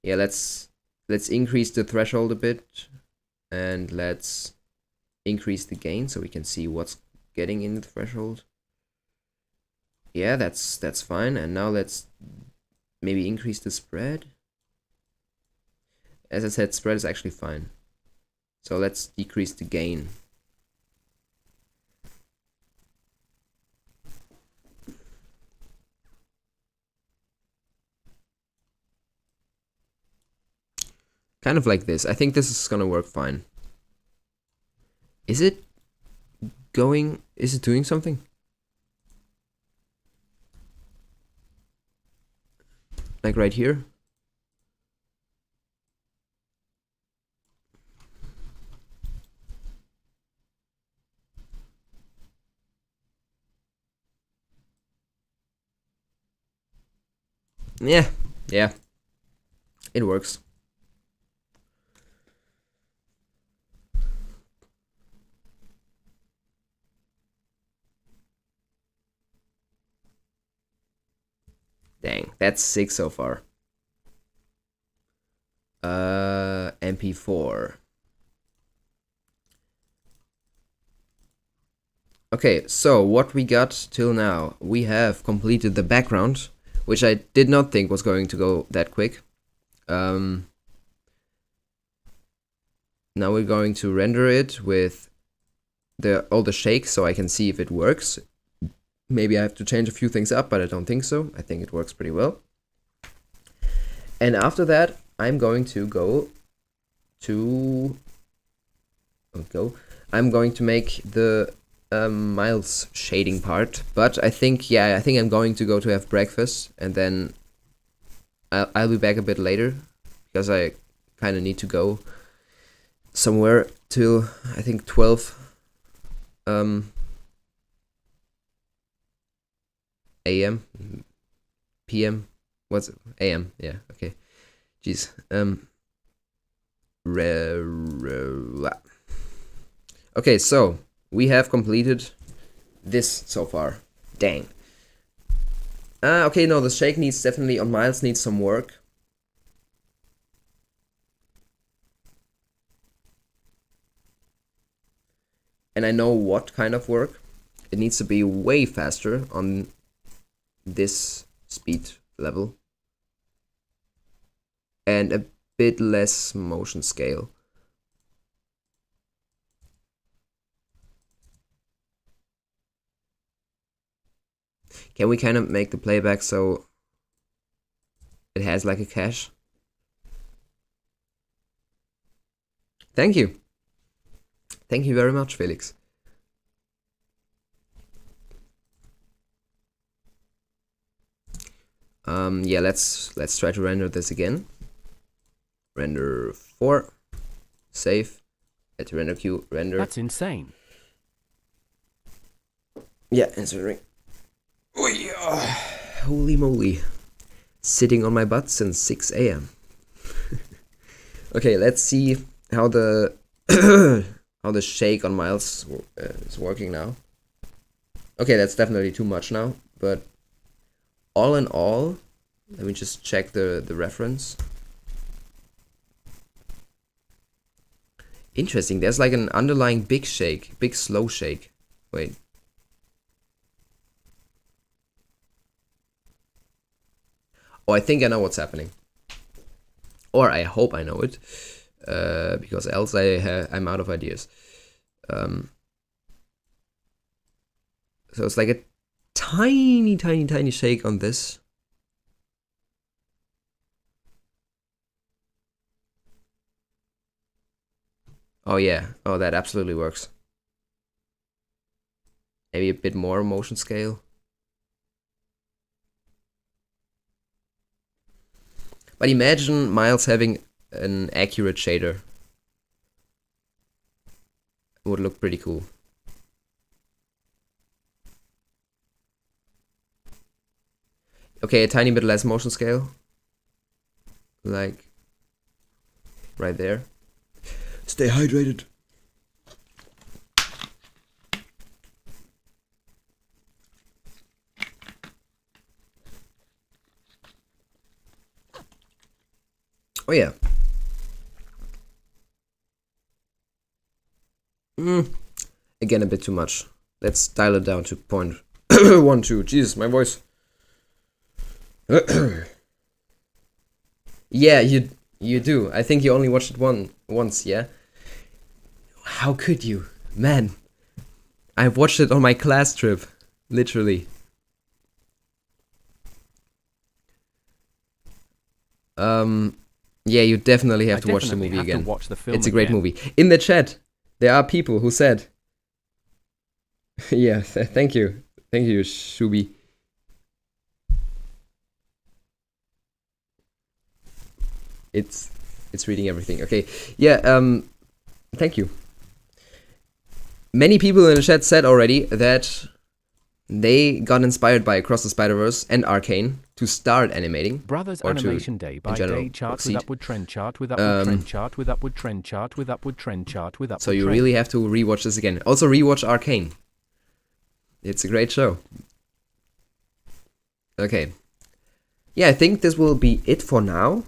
Yeah, let's increase the threshold a bit, and let's increase the gain so we can see what's getting in the threshold. Yeah, that's fine. And now let's maybe increase the spread. As I said, spread is actually fine. So let's decrease the gain. Kind of like this. I think this is gonna work fine. Is it going? Is it doing something? Like right here? Yeah, it works. Dang, that's 6 so far. MP4. Okay, so what we got till now, we have completed the background, which I did not think was going to go that quick. Now we're going to render it with all the shakes so I can see if it works. Maybe I have to change a few things up, but I don't think so. I think it works pretty well. And after that, I'm going to I'm going to make the miles shading part, but I think I'm going to go to have breakfast, and then I'll be back a bit later because I kind of need to go somewhere till I think 12 a.m. p.m. What's it? A.m. Yeah, okay. Jeez. Okay, so we have completed this so far. Dang. Okay, no, the shake needs definitely on miles needs some work. And I know what kind of work. It needs to be way faster on this speed level. And a bit less motion scale. Can we kind of make the playback so it has like a cache? Thank you. Thank you very much, Felix. Yeah, let's try to render this again. Render 4. Save. At render queue, render. That's insane. Yeah, answering. Oh yeah. Holy moly. Sitting on my butt since 6 a.m. Okay, let's see how the how the shake on miles is working now. Okay, that's definitely too much now, but all in all, let me just check the reference. Interesting, there's like an underlying big shake, big slow shake. Wait. Oh, I think I know what's happening. Or I hope I know it, because else I'm out of ideas. So it's like a tiny, tiny, tiny shake on this. Oh yeah, oh that absolutely works. Maybe a bit more motion scale. But imagine Miles having an accurate shader. It would look pretty cool. Okay, a tiny bit less motion scale. Like right there. Stay hydrated. Oh yeah. Again, a bit too much. Let's dial it down to 0.12. Jesus, my voice. Yeah, you do. I think you only watched it once, yeah? How could you? Man. I've watched it on my class trip. Literally. Yeah, you definitely have to watch the movie again. It's a great movie. In the chat, there are people who said... Yeah, thank you. Thank you, Shubi. It's reading everything. Okay. Yeah, thank you. Many people in the chat said already that they got inspired by Across the Spider-Verse and Arcane to start animating. Brothers animation day by day chart with upward trend chart with upward trend chart with upward trend chart with upward trend chart with upward So you really have to rewatch this again. Also rewatch Arcane. It's a great show. Okay. Yeah, I think this will be it for now.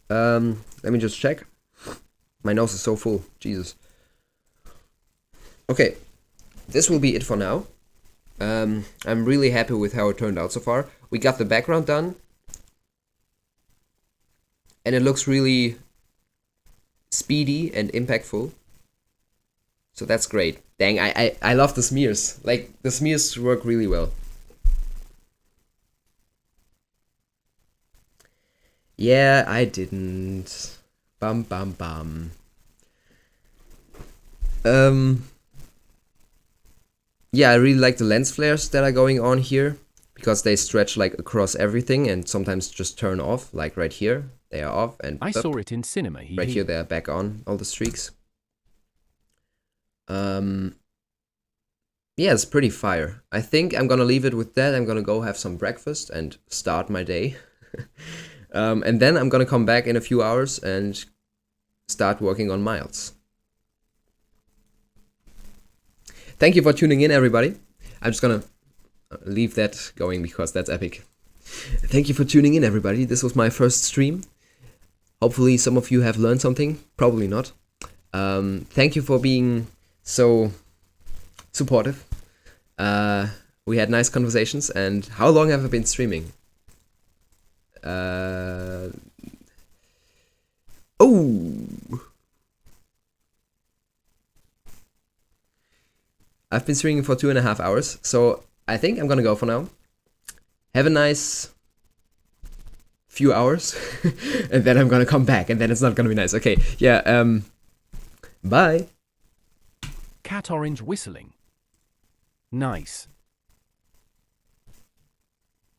Let me just check. My nose is so full. Jesus. Okay. This will be it for now. I'm really happy with how it turned out so far. We got the background done. And it looks really speedy and impactful. So that's great. Dang, I love the smears. Like, the smears work really well. Yeah, I didn't. Bum bum bum. Yeah, I really like the lens flares that are going on here because they stretch like across everything and sometimes just turn off, like right here. They are off and I saw it in cinema. Right here they are back on, all the streaks. Yeah, it's pretty fire. I think I'm gonna leave it with that. I'm gonna go have some breakfast and start my day. And then I'm gonna come back in a few hours and start working on Miles. Thank you for tuning in, everybody. I'm just gonna leave that going because that's epic. Thank you for tuning in, everybody. This was my first stream. Hopefully some of you have learned something. Probably not. Thank you for being so supportive. We had nice conversations. And how long have I been streaming? I've been streaming for 2.5 hours, so I think I'm gonna go for now. Have a nice few hours, and then I'm gonna come back, and then it's not gonna be nice. Okay, yeah, bye. Cat orange whistling. Nice.